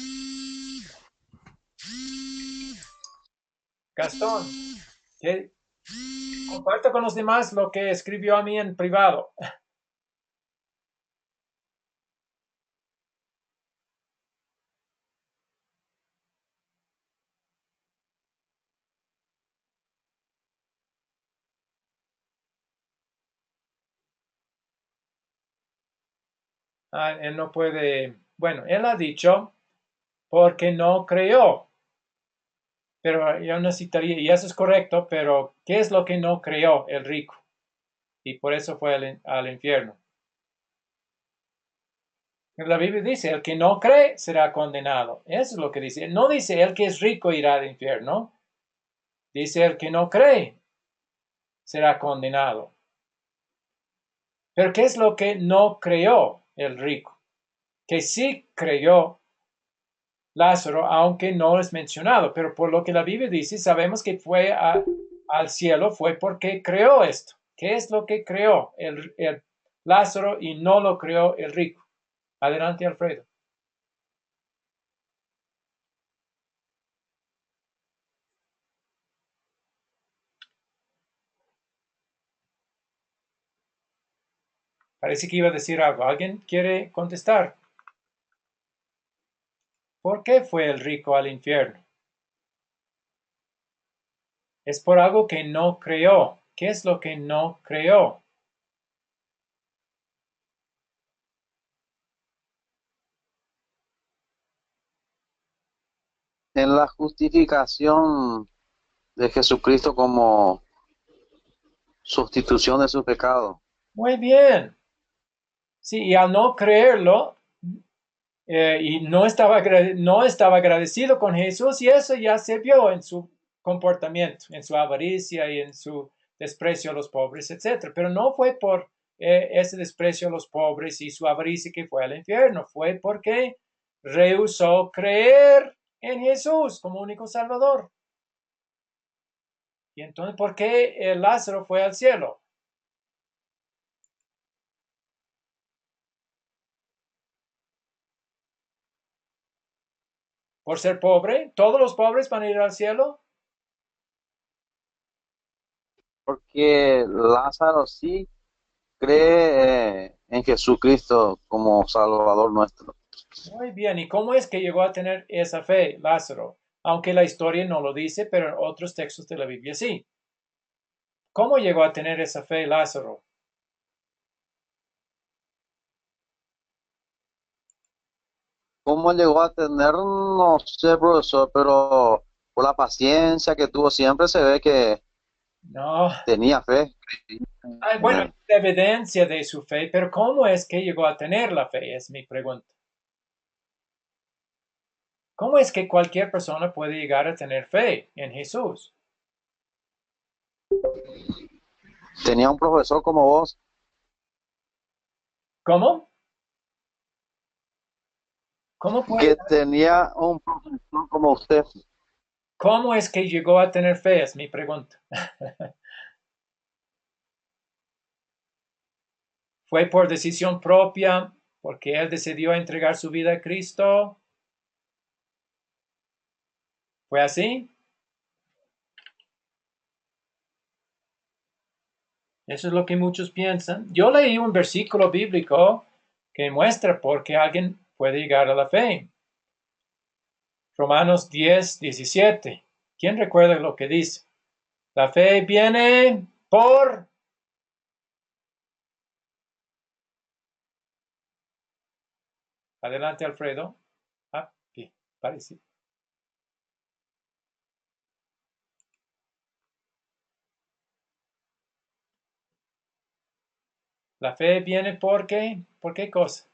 Gastón, que comparta con los demás lo que escribió a mí en privado. Él no puede, bueno, él ha dicho porque no creyó, pero yo necesitaría, y eso es correcto, pero ¿qué es lo que no creyó el rico? Y por eso fue al infierno. La Biblia dice, el que no cree será condenado. Eso es lo que dice. No dice el que es rico irá al infierno. Dice el que no cree será condenado. Pero ¿qué es lo que no creyó el rico? Que sí creyó Lázaro, aunque no es mencionado. Pero por lo que la Biblia dice, sabemos que fue al cielo, fue porque creó esto. ¿Qué es lo que creó el Lázaro y no lo creó el rico? Adelante, Alfredo. Parece que iba a decir algo. ¿Alguien quiere contestar? ¿Por qué fue el rico al infierno? Es por algo que no creó. ¿Qué es lo que no creó? En la justificación de Jesucristo como sustitución de su pecado. Muy bien. Sí, y al no creerlo, y no estaba agradecido con Jesús, y eso ya se vio en su comportamiento, en su avaricia y en su desprecio a los pobres, etc. Pero no fue por ese desprecio a los pobres y su avaricia que fue al infierno, fue porque rehusó creer en Jesús como único Salvador. Y entonces, ¿por qué Lázaro fue al cielo? ¿Por ser pobre? ¿Todos los pobres van a ir al cielo? porque Lázaro sí cree en Jesucristo como Salvador nuestro. Muy bien. ¿Y cómo es que llegó a tener esa fe, Lázaro? Aunque la historia no lo dice, pero en otros textos de la Biblia sí. ¿Cómo llegó a tener esa fe, Lázaro? ¿Cómo llegó a tener? No sé, profesor, pero por la paciencia que tuvo siempre se ve que No. tenía fe Ay, en bueno, él. la evidencia de su fe, pero ¿cómo es que llegó a tener la fe? Es mi pregunta. ¿Cómo es que cualquier persona puede llegar a tener fe en Jesús? Tenía un profesor como vos, ¿Cómo? ¿Cómo puede, que tenía un profesor como usted. cómo es que llegó a tener fe? Es mi pregunta. ¿Fue por decisión propia, porque él decidió entregar su vida a Cristo? ¿Fue así? Eso es lo que muchos piensan. Yo leí un versículo bíblico que muestra por qué alguien puede llegar a la fe. Romanos 10:17. ¿Quién recuerda lo que dice? La fe viene por... Adelante, Alfredo. Ah, sí, parece. La fe viene por qué? ¿Por qué cosa?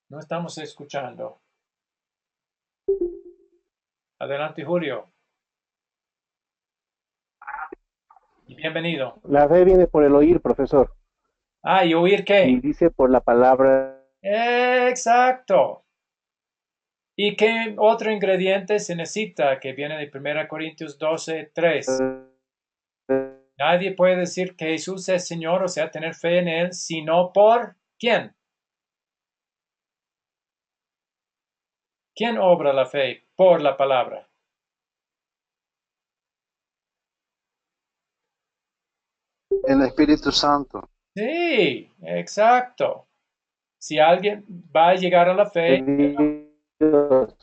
No estamos escuchando. Adelante, Julio. Y bienvenido. La fe viene por el oír, profesor, Ah, ¿y oír y qué? dice por la palabra. Exacto. ¿Y qué otro ingrediente se necesita que viene de 1 Corintios 12:3? Nadie puede decir que Jesús es Señor, o sea, tener fe en Él, sino por ¿quién? ¿Quién obra la fe? Por la palabra. El Espíritu Santo. Sí, exacto. Si alguien va a llegar a la fe, Dios.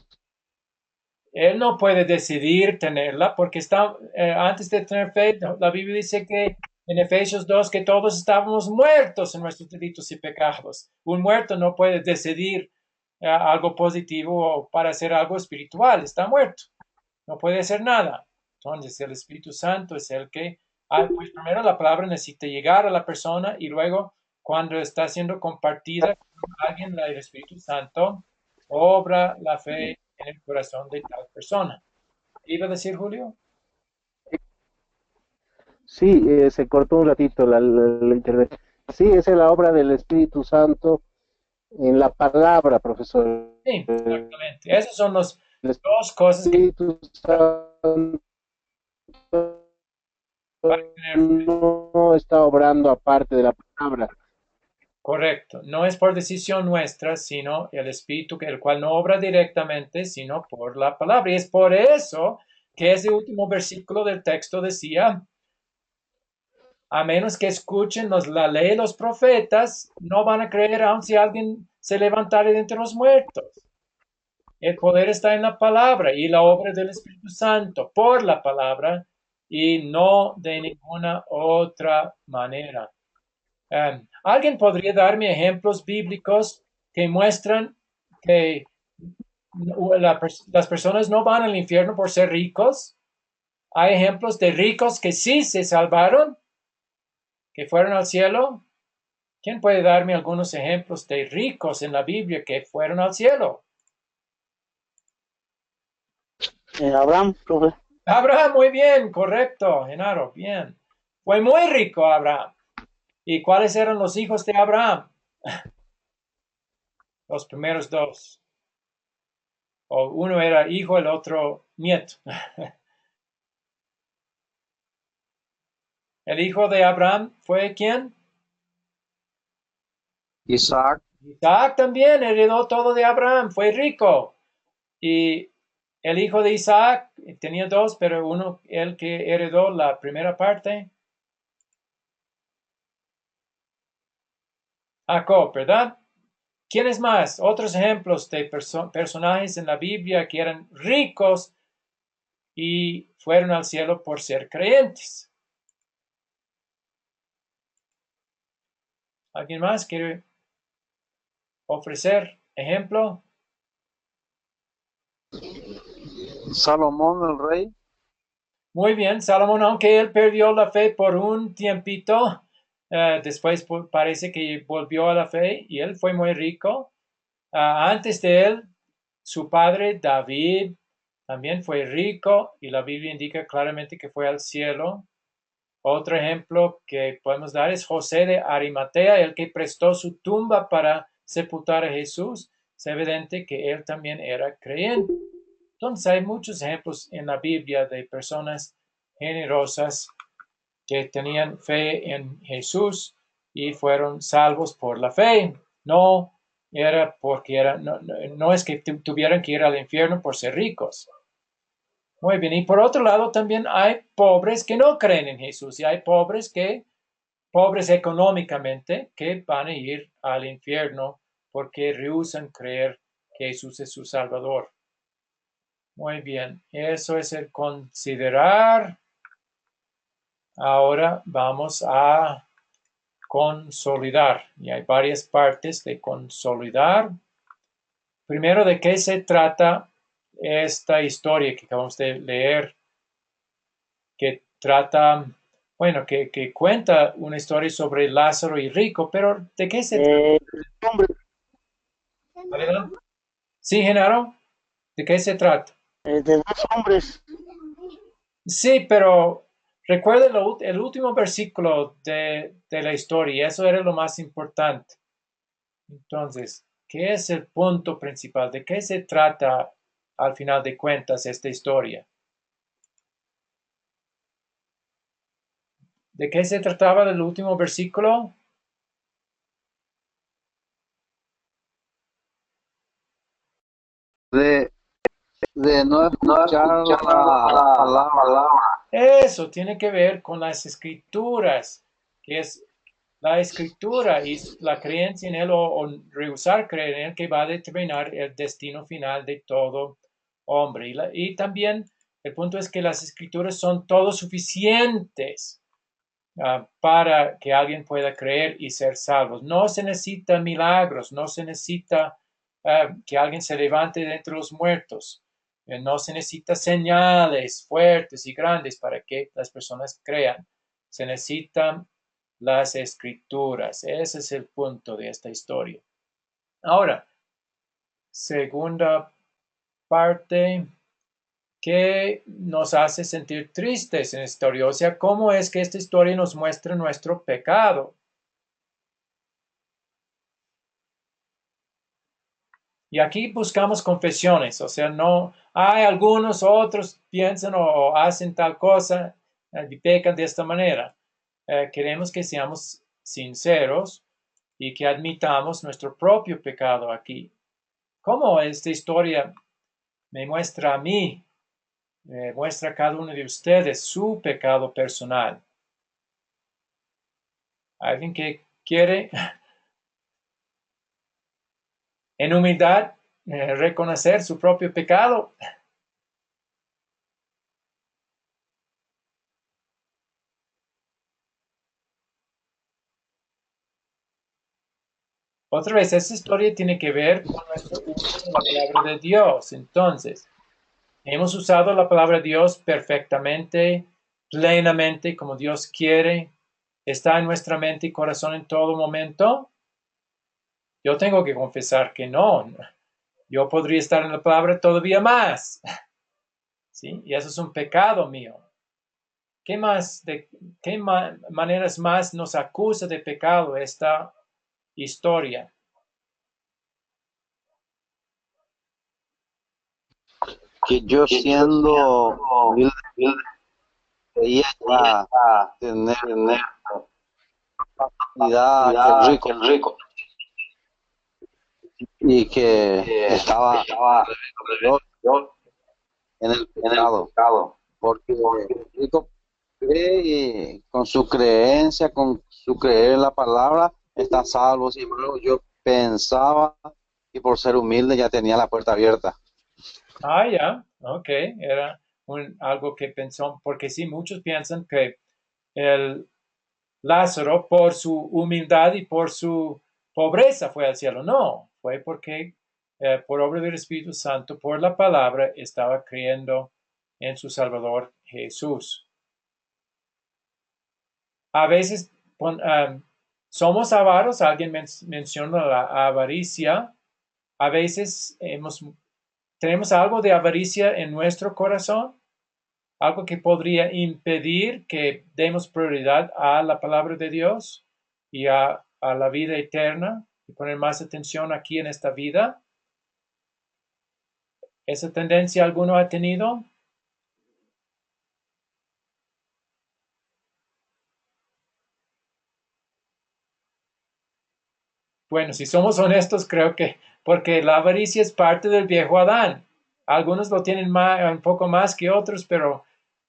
él no puede decidir tenerla porque está, antes de tener fe, la Biblia dice que en Efesios 2 que todos estábamos muertos en nuestros delitos y pecados. Un muerto no puede decidir algo positivo o para hacer algo espiritual, está muerto, no puede hacer nada. Entonces el Espíritu Santo es el que, pues primero la palabra necesita llegar a la persona y luego cuando está siendo compartida con alguien, el Espíritu Santo obra la fe en el corazón de tal persona. ¿Qué iba a decir Julio? Sí, se cortó un ratito la intervención. Sí, esa es la obra del Espíritu Santo en la palabra, profesor. Sí, El exactamente. Esas son las dos cosas que Espíritu Santo para tener fe. no está obrando aparte de la palabra. Correcto. No es por decisión nuestra, sino el Espíritu, el cual no obra directamente, sino por la palabra. Y es por eso que ese último versículo del texto decía, a menos que escuchen la ley de los profetas, no van a creer aun si alguien se levantare de entre los muertos. El poder está en la palabra y la obra del Espíritu Santo por la palabra y no de ninguna otra manera. ¿Alguien podría darme ejemplos bíblicos que muestran que las personas no van al infierno por ser ricos? ¿Hay ejemplos de ricos que sí se salvaron, que fueron al cielo? ¿Quién puede darme algunos ejemplos de ricos en la Biblia que fueron al cielo? Abraham, profe. Abraham, muy bien, correcto, Genaro, bien. Fue muy rico Abraham. ¿Y cuáles eran los hijos de Abraham? Los primeros dos. O uno era hijo, el otro nieto. El hijo de Abraham fue ¿quién? Isaac. Isaac también heredó todo de Abraham, fue rico. Y el hijo de Isaac tenía dos, pero uno, el que heredó la primera parte, Jacob, ¿verdad? ¿Quiénes más? Otros ejemplos de personajes en la Biblia que eran ricos y fueron al cielo por ser creyentes. ¿Alguien más quiere ofrecer ejemplo? Salomón el rey. Muy bien, Salomón, aunque él perdió la fe por un tiempito, después parece que volvió a la fe y él fue muy rico. Antes de él, su padre David también fue rico y la Biblia indica claramente que fue al cielo. Otro ejemplo que podemos dar es José de Arimatea, el que prestó su tumba para sepultar a Jesús. Es evidente que él también era creyente. Entonces hay muchos ejemplos en la Biblia de personas generosas que tenían fe en Jesús y fueron salvos por la fe. No era porque no es que tuvieran que ir al infierno por ser ricos. Muy bien, y por otro lado también hay pobres que no creen en Jesús y hay pobres económicamente, que van a ir al infierno porque rehúsan creer que Jesús es su Salvador. Muy bien, eso es el considerar. Ahora vamos a consolidar. Y hay varias partes de consolidar. Primero, ¿de qué se trata esta historia que acabamos de leer? Que trata, bueno, que cuenta una historia sobre Lázaro y Rico, pero ¿de qué se trata? Hombre, ¿Adelante? Sí, Genaro, ¿de qué se trata? de dos hombres. Sí, pero recuerda el último versículo de la historia, eso era lo más importante. Entonces, ¿qué es el punto principal? ¿De qué se trata al final de cuentas esta historia? ¿De qué se trataba del último versículo? De, de no escuchar la palabra. Eso tiene que ver con las escrituras, que es la escritura y la creencia en él o rehusar creer en él que va a determinar el destino final de todo hombre. Y también el punto es que las escrituras son todo suficientes para que alguien pueda creer y ser salvo. No se necesita milagros, no se necesita que alguien se levante de entre los muertos. No se necesita señales fuertes y grandes para que las personas crean. Se necesitan las escrituras. Ese es el punto de esta historia. Ahora, segunda parte que nos hace sentir tristes en esta historia. O sea, ¿cómo es que esta historia nos muestra nuestro pecado? Y aquí buscamos confesiones, o sea, no hay algunos otros piensan o hacen tal cosa y pecan de esta manera. Queremos que seamos sinceros y que admitamos nuestro propio pecado aquí. ¿Cómo esta historia me muestra a mí, muestra a cada uno de ustedes su pecado personal? ¿Alguien que quiere en humildad reconocer su propio pecado? Otra vez, esta historia tiene que ver con nuestro uso de la palabra de Dios. Entonces, hemos usado la palabra de Dios perfectamente, plenamente, como Dios quiere. ¿Está en nuestra mente y corazón en todo momento? Yo tengo que confesar que no. Yo podría estar en la palabra todavía más. ¿Sí? Y eso es un pecado mío. ¿Qué más, qué maneras más nos acusa de pecado esta historia? Que yo siendo humilde creía tener capacidad que el rico y que estaba yo en el pecado, porque el rico cree y con su creencia, con su creer en la palabra, está salvo. Sin embargo, yo pensaba y por ser humilde ya tenía la puerta abierta. Ah, ya, ok, era algo que pensó, porque sí, muchos piensan que el Lázaro, por su humildad y por su pobreza, fue al cielo. No, fue porque por obra del Espíritu Santo, por la palabra, estaba creyendo en su Salvador Jesús. A veces somos avaros, alguien menciona la avaricia. A veces tenemos algo de avaricia en nuestro corazón, algo que podría impedir que demos prioridad a la palabra de Dios y a la vida eterna y poner más atención aquí en esta vida. ¿Esa tendencia alguno ha tenido? Bueno, si somos honestos, creo que porque la avaricia es parte del viejo Adán. Algunos lo tienen un poco más que otros, pero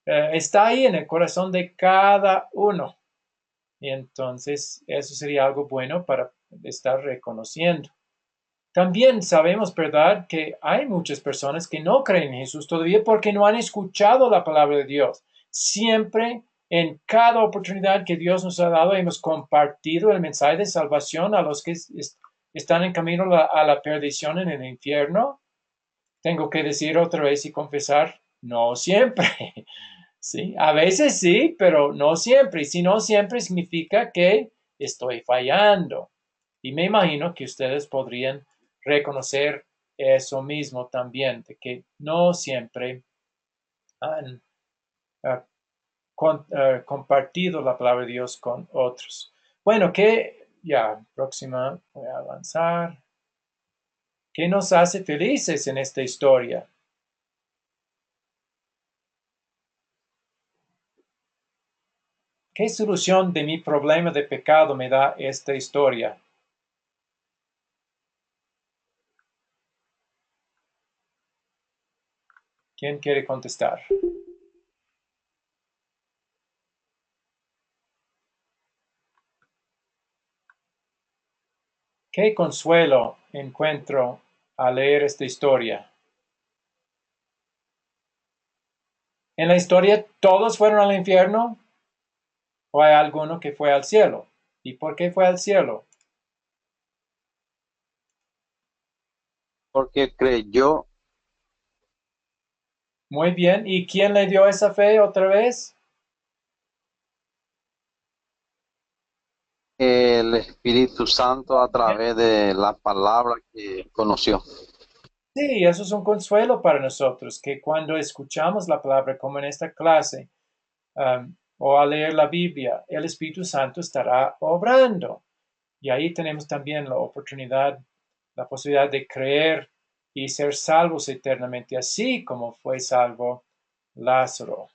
está ahí en el corazón de cada uno. Y entonces eso sería algo bueno para estar reconociendo. También sabemos, ¿verdad?, que hay muchas personas que no creen en Jesús todavía porque no han escuchado la palabra de Dios. Siempre, en cada oportunidad que Dios nos ha dado, hemos compartido el mensaje de salvación a los que están en camino a la perdición en el infierno. Tengo que decir otra vez y confesar, no siempre. Sí, a veces sí, pero no siempre. Y si no siempre significa que estoy fallando. Y me imagino que ustedes podrían reconocer eso mismo también, de que no siempre han compartido la palabra de Dios con otros. Bueno, próxima, voy a avanzar. ¿Qué nos hace felices en esta historia? ¿Qué solución de mi problema de pecado me da esta historia? ¿Quién quiere contestar? ¿Qué consuelo encuentro al leer esta historia? ¿En la historia todos fueron al infierno? ¿O hay alguno que fue al cielo? ¿Y por qué fue al cielo? Porque creyó. Muy bien. ¿Y quién le dio esa fe otra vez? El Espíritu Santo a través de la palabra que conoció. Sí, eso es un consuelo para nosotros, que cuando escuchamos la palabra, como en esta clase, o al leer la Biblia, el Espíritu Santo estará obrando. Y ahí tenemos también la oportunidad, la posibilidad de creer y ser salvos eternamente, así como fue salvo Lázaro.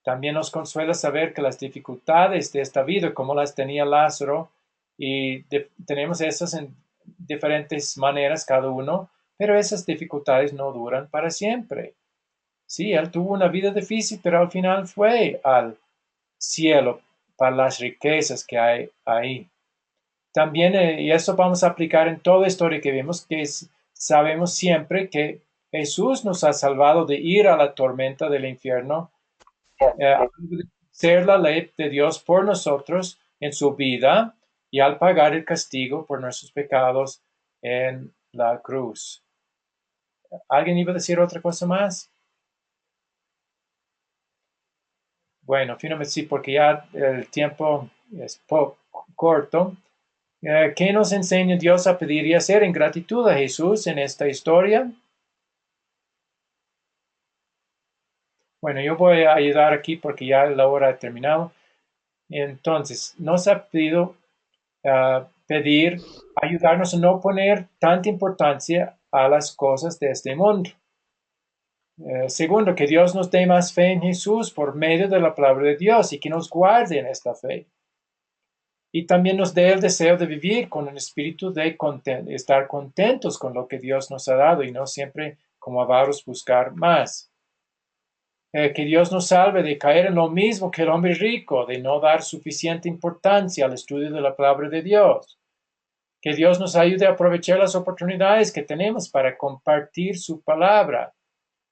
También nos consuela saber que las dificultades de esta vida, como las tenía Lázaro, y tenemos esas en diferentes maneras cada uno, pero esas dificultades no duran para siempre. Sí, él tuvo una vida difícil, pero al final fue al cielo para las riquezas que hay ahí. También, y eso vamos a aplicar en toda historia que vemos, que sabemos siempre que Jesús nos ha salvado de ir a la tormenta del infierno, ser la ley de Dios por nosotros en su vida y al pagar el castigo por nuestros pecados en la cruz. ¿Alguien iba a decir otra cosa más? Bueno, finalmente sí, porque ya el tiempo es corto. ¿Qué nos enseña Dios a pedir y hacer en gratitud a Jesús en esta historia? Bueno, yo voy a ayudar aquí porque ya la hora ha terminado. Entonces, nos ha pedido pedir, ayudarnos a no poner tanta importancia a las cosas de este mundo. Segundo, que Dios nos dé más fe en Jesús por medio de la palabra de Dios y que nos guarde en esta fe. Y también nos dé el deseo de vivir con el espíritu de estar contentos con lo que Dios nos ha dado y no siempre como avaros buscar más. Que Dios nos salve de caer en lo mismo que el hombre rico, de no dar suficiente importancia al estudio de la palabra de Dios. Que Dios nos ayude a aprovechar las oportunidades que tenemos para compartir su palabra.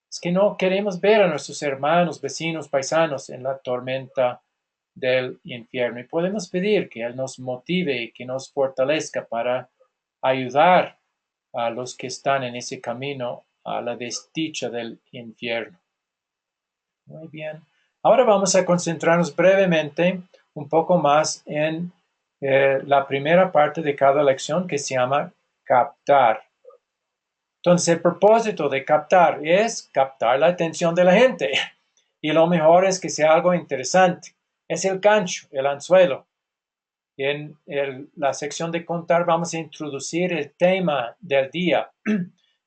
Es que no queremos ver a nuestros hermanos, vecinos, paisanos en la tormenta del infierno. Y podemos pedir que Él nos motive y que nos fortalezca para ayudar a los que están en ese camino a la desdicha del infierno. Muy bien. Ahora vamos a concentrarnos brevemente un poco más en la primera parte de cada lección, que se llama captar. Entonces, el propósito de captar es captar la atención de la gente. Y lo mejor es que sea algo interesante. Es el gancho, el anzuelo. En la sección de contar vamos a introducir el tema del día.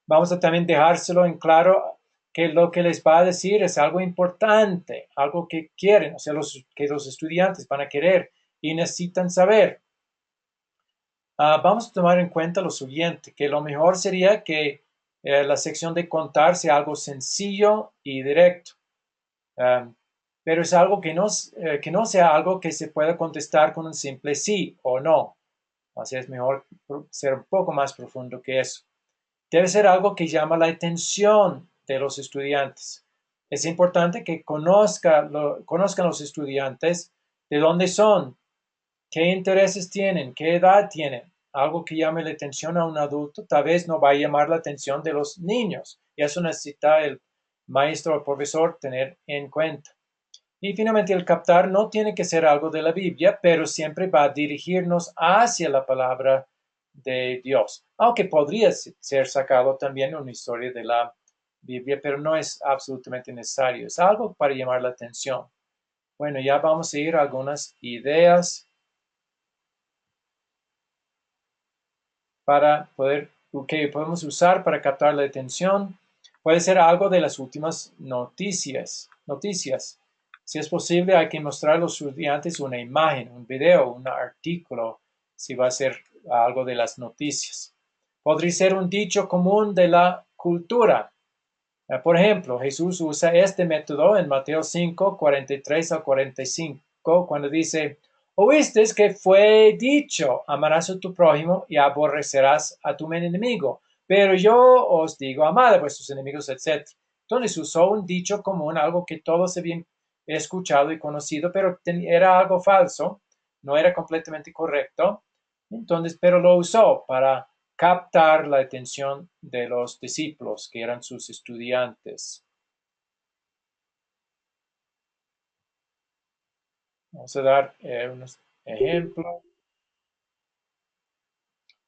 Vamos a también dejárselo en claro que lo que les va a decir es algo importante, algo que quieren, o sea, que los estudiantes van a querer y necesitan saber. Vamos a tomar en cuenta lo siguiente, que lo mejor sería que la sección de contar sea algo sencillo y directo. Pero es algo que no sea algo que se pueda contestar con un simple sí o no. Así es mejor ser un poco más profundo que eso. Debe ser algo que llama la atención de los estudiantes. Es importante que conozcan los estudiantes de dónde son, qué intereses tienen, qué edad tienen. Algo que llame la atención a un adulto tal vez no va a llamar la atención de los niños. Y eso necesita el maestro o profesor tener en cuenta. Y finalmente, el captar no tiene que ser algo de la Biblia, pero siempre va a dirigirnos hacia la palabra de Dios. Aunque podría ser sacado también una historia de la Biblia, pero no es absolutamente necesario. Es algo para llamar la atención. Bueno, ya vamos a ir a algunas ideas para que podemos usar para captar la atención. Puede ser algo de las últimas noticias. Si es posible, hay que mostrar a los estudiantes una imagen, un video, un artículo, si va a ser algo de las noticias. Podría ser un dicho común de la cultura. Por ejemplo, Jesús usa este método en Mateo 5, 43 al 45, cuando dice: oíste que fue dicho, amarás a tu prójimo y aborrecerás a tu enemigo. Pero yo os digo, amad a vuestros enemigos, etc. Entonces usó un dicho común, algo que todos habían escuchado y conocido, pero era algo falso, no era completamente correcto. Entonces, pero lo usó para captar la atención de los discípulos, que eran sus estudiantes. Vamos a dar unos ejemplos.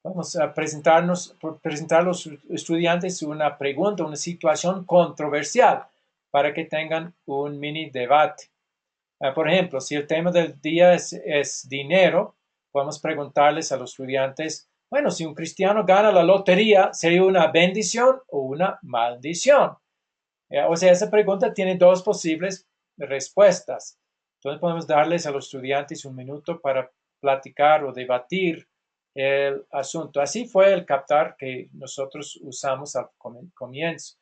Vamos a presentar a los estudiantes una pregunta, una situación controversial, para que tengan un mini debate. Por ejemplo, si el tema del día es dinero, podemos preguntarles a los estudiantes: bueno, si un cristiano gana la lotería, ¿sería una bendición o una maldición? O sea, esa pregunta tiene dos posibles respuestas. Entonces podemos darles a los estudiantes un minuto para platicar o debatir el asunto. Así fue el captar que nosotros usamos al comienzo.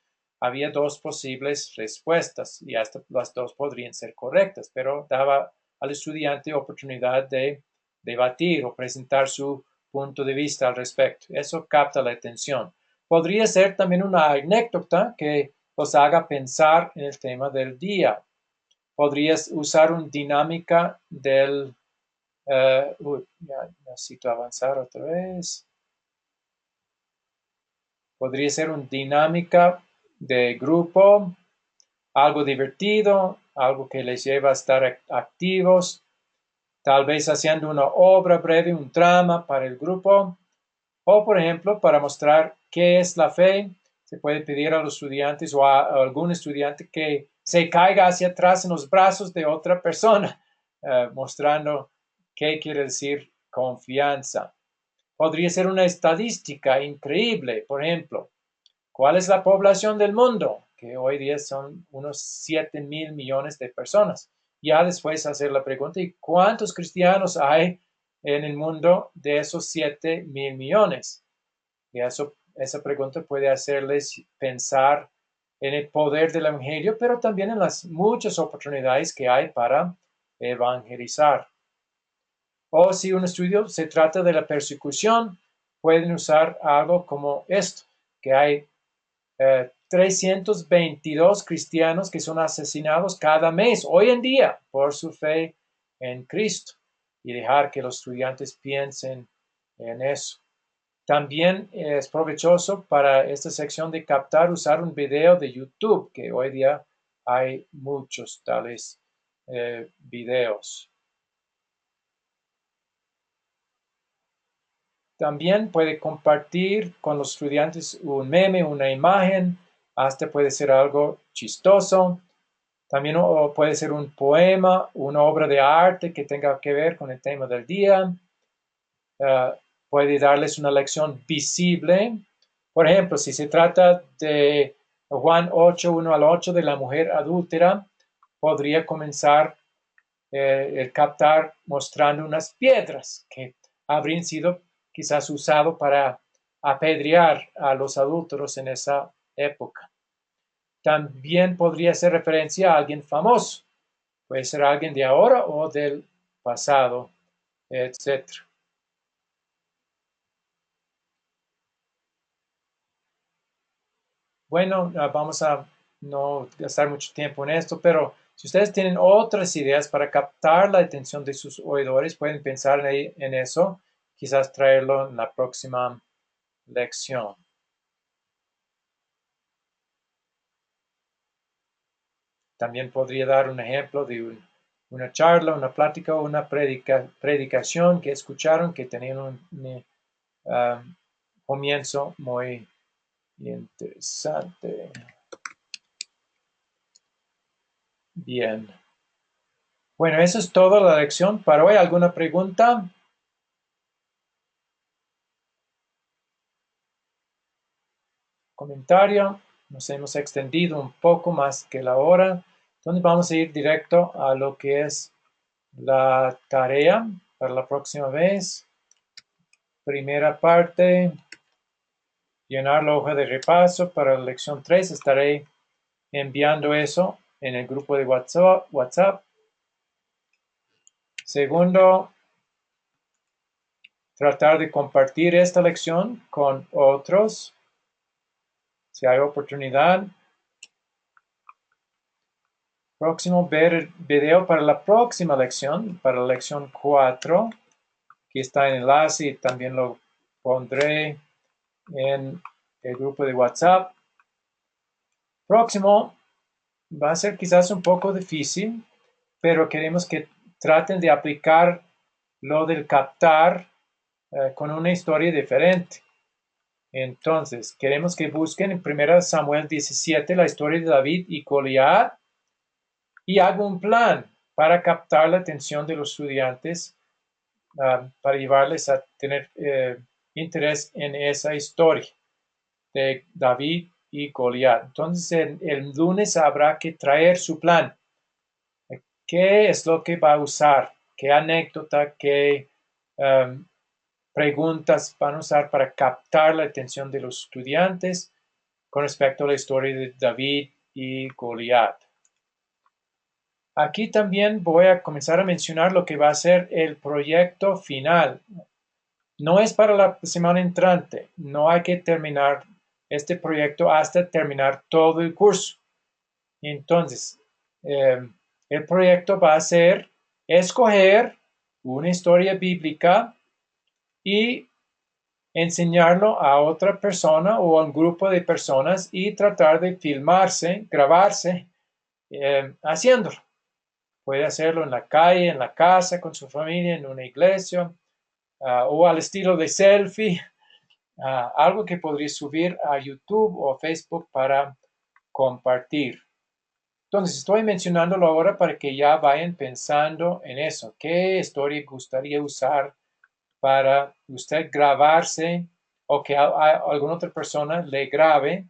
Había dos posibles respuestas y hasta las dos podrían ser correctas, pero daba al estudiante oportunidad de debatir o presentar su punto de vista al respecto. Eso capta la atención. Podría ser también una anécdota que los haga pensar en el tema del día. Podrías usar una dinámica del... ya necesito avanzar otra vez. Podría ser una dinámica de grupo, algo divertido, algo que les lleva a estar activos, tal vez haciendo una obra breve, un drama para el grupo, o por ejemplo, para mostrar qué es la fe, se puede pedir a los estudiantes o a algún estudiante que se caiga hacia atrás en los brazos de otra persona, mostrando qué quiere decir confianza. Podría ser una estadística increíble, por ejemplo, ¿cuál es la población del mundo? Que hoy día son unos 7,000 millones de personas. Ya después hacer la pregunta: ¿y cuántos cristianos hay en el mundo de esos 7,000 millones? Y eso esa pregunta puede hacerles pensar en el poder del evangelio, pero también en las muchas oportunidades que hay para evangelizar. O si un estudio se trata de la persecución, pueden usar algo como esto, que hay 322 cristianos que son asesinados cada mes, hoy en día, por su fe en Cristo, y dejar que los estudiantes piensen en eso. También es provechoso para esta sección de captar, usar un video de YouTube, que hoy día hay muchos tales videos. También puede compartir con los estudiantes un meme, una imagen, hasta puede ser algo chistoso. También puede ser un poema, una obra de arte que tenga que ver con el tema del día. Puede darles una lección visible. Por ejemplo, si se trata de Juan 8, 1 al 8 de la mujer adúltera, podría comenzar el captar mostrando unas piedras que habrían sido quizás usado para apedrear a los adúlteros en esa época. También podría ser referencia a alguien famoso. Puede ser alguien de ahora o del pasado, etc. Bueno, vamos a no gastar mucho tiempo en esto, pero si ustedes tienen otras ideas para captar la atención de sus oidores, pueden pensar en eso, quizás traerlo en la próxima lección. También podría dar un ejemplo de una charla, una plática o una predicación que escucharon que tenían un comienzo muy interesante. Bien. Bueno, eso es toda la lección para hoy. ¿Alguna pregunta? Comentario. Nos hemos extendido un poco más que la hora. Entonces vamos a ir directo a lo que es la tarea para la próxima vez. Primera parte, llenar la hoja de repaso para la lección 3. Estaré enviando eso en el grupo de WhatsApp. Segundo, tratar de compartir esta lección con otros, si hay oportunidad. Próximo, ver el video para la próxima lección, para la lección 4. Aquí está el enlace y también lo pondré en el grupo de WhatsApp. Próximo, va a ser quizás un poco difícil, pero queremos que traten de aplicar lo del captar con una historia diferente. Entonces, queremos que busquen en 1 Samuel 17 la historia de David y Goliat y hagan un plan para captar la atención de los estudiantes, para llevarles a tener interés en esa historia de David y Goliat. Entonces, el lunes habrá que traer su plan. ¿Qué es lo que va a usar? ¿Qué anécdota? ¿Qué preguntas van a usar para captar la atención de los estudiantes con respecto a la historia de David y Goliat? Aquí también voy a comenzar a mencionar lo que va a ser el proyecto final. No es para la semana entrante. No hay que terminar este proyecto hasta terminar todo el curso. Entonces, el proyecto va a ser escoger una historia bíblica y enseñarlo a otra persona o a un grupo de personas y tratar de filmarse, grabarse haciéndolo. Puede hacerlo en la calle, en la casa, con su familia, en una iglesia, o al estilo de selfie, algo que podría subir a YouTube o Facebook para compartir. Entonces, estoy mencionándolo ahora para que ya vayan pensando en eso. ¿Qué historia gustaría usar para usted grabarse o que alguna otra persona le grabe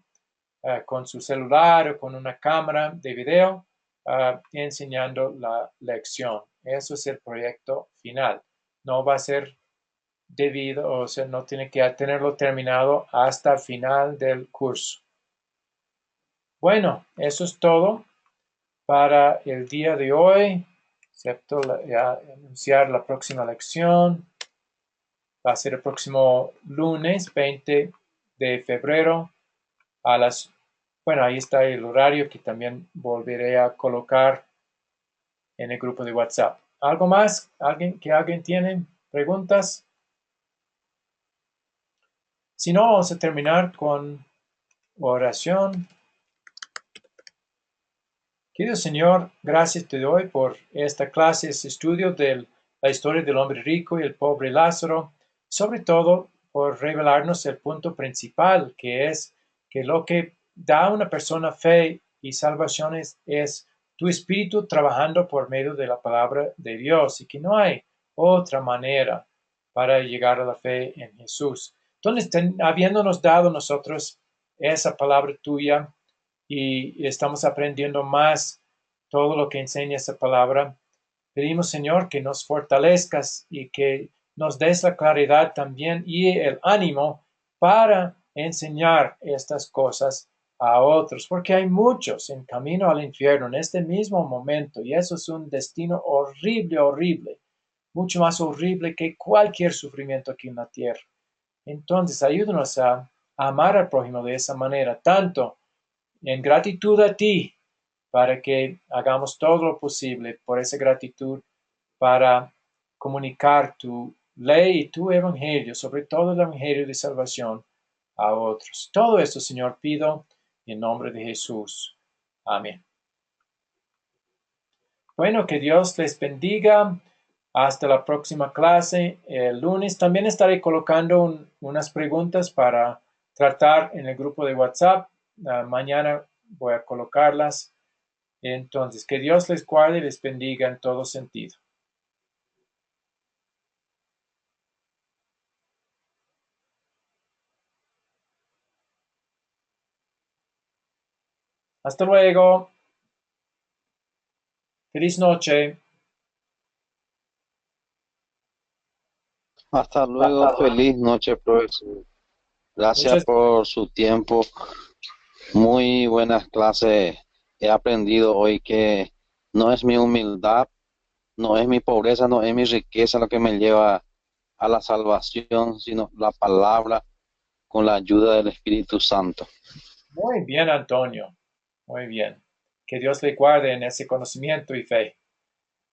con su celular o con una cámara de video enseñando la lección? Eso es el proyecto final. No va a ser debido, o sea, no tiene que tenerlo terminado hasta el final del curso. Bueno, eso es todo para el día de hoy, excepto anunciar la próxima lección. Va a ser el próximo lunes 20 de febrero a las, bueno, ahí está el horario que también volveré a colocar en el grupo de WhatsApp. ¿Algo más? ¿Alguien tiene preguntas? Si no, vamos a terminar con oración. Querido Señor, gracias te doy por esta clase, este estudio de la historia del hombre rico y el pobre Lázaro, sobre todo por revelarnos el punto principal, que es que lo que da a una persona fe y salvación es tu espíritu trabajando por medio de la palabra de Dios y que no hay otra manera para llegar a la fe en Jesús. Entonces, habiéndonos dado nosotros esa palabra tuya, y estamos aprendiendo más todo lo que enseña esa palabra. Pedimos, Señor, que nos fortalezcas y que nos des la claridad también y el ánimo para enseñar estas cosas a otros, porque hay muchos en camino al infierno en este mismo momento y eso es un destino horrible, horrible, mucho más horrible que cualquier sufrimiento aquí en la tierra. Entonces, ayúdanos a amar al prójimo de esa manera, tanto en gratitud a ti, para que hagamos todo lo posible por esa gratitud para comunicar tu ley y tu evangelio, sobre todo el evangelio de salvación a otros. Todo esto, Señor, pido en nombre de Jesús. Amén. Bueno, que Dios les bendiga. Hasta la próxima clase. El lunes también estaré colocando unas preguntas para tratar en el grupo de WhatsApp. Mañana voy a colocarlas. Entonces, que Dios les guarde y les bendiga en todo sentido. Hasta luego. Feliz noche. Hasta luego, feliz noche, profesor. Gracias Muchas por su tiempo. Muy buenas clases. He aprendido hoy que no es mi humildad, no es mi pobreza, no es mi riqueza lo que me lleva a la salvación, sino la palabra con la ayuda del Espíritu Santo. Muy bien, Antonio. Muy bien. Que Dios le guarde en ese conocimiento y fe.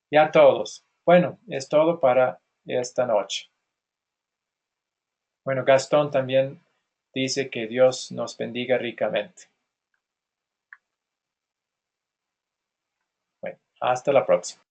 Y a todos. Bueno, es todo para esta noche. Bueno, Gastón también dice que Dios nos bendiga ricamente. Bueno, hasta la próxima.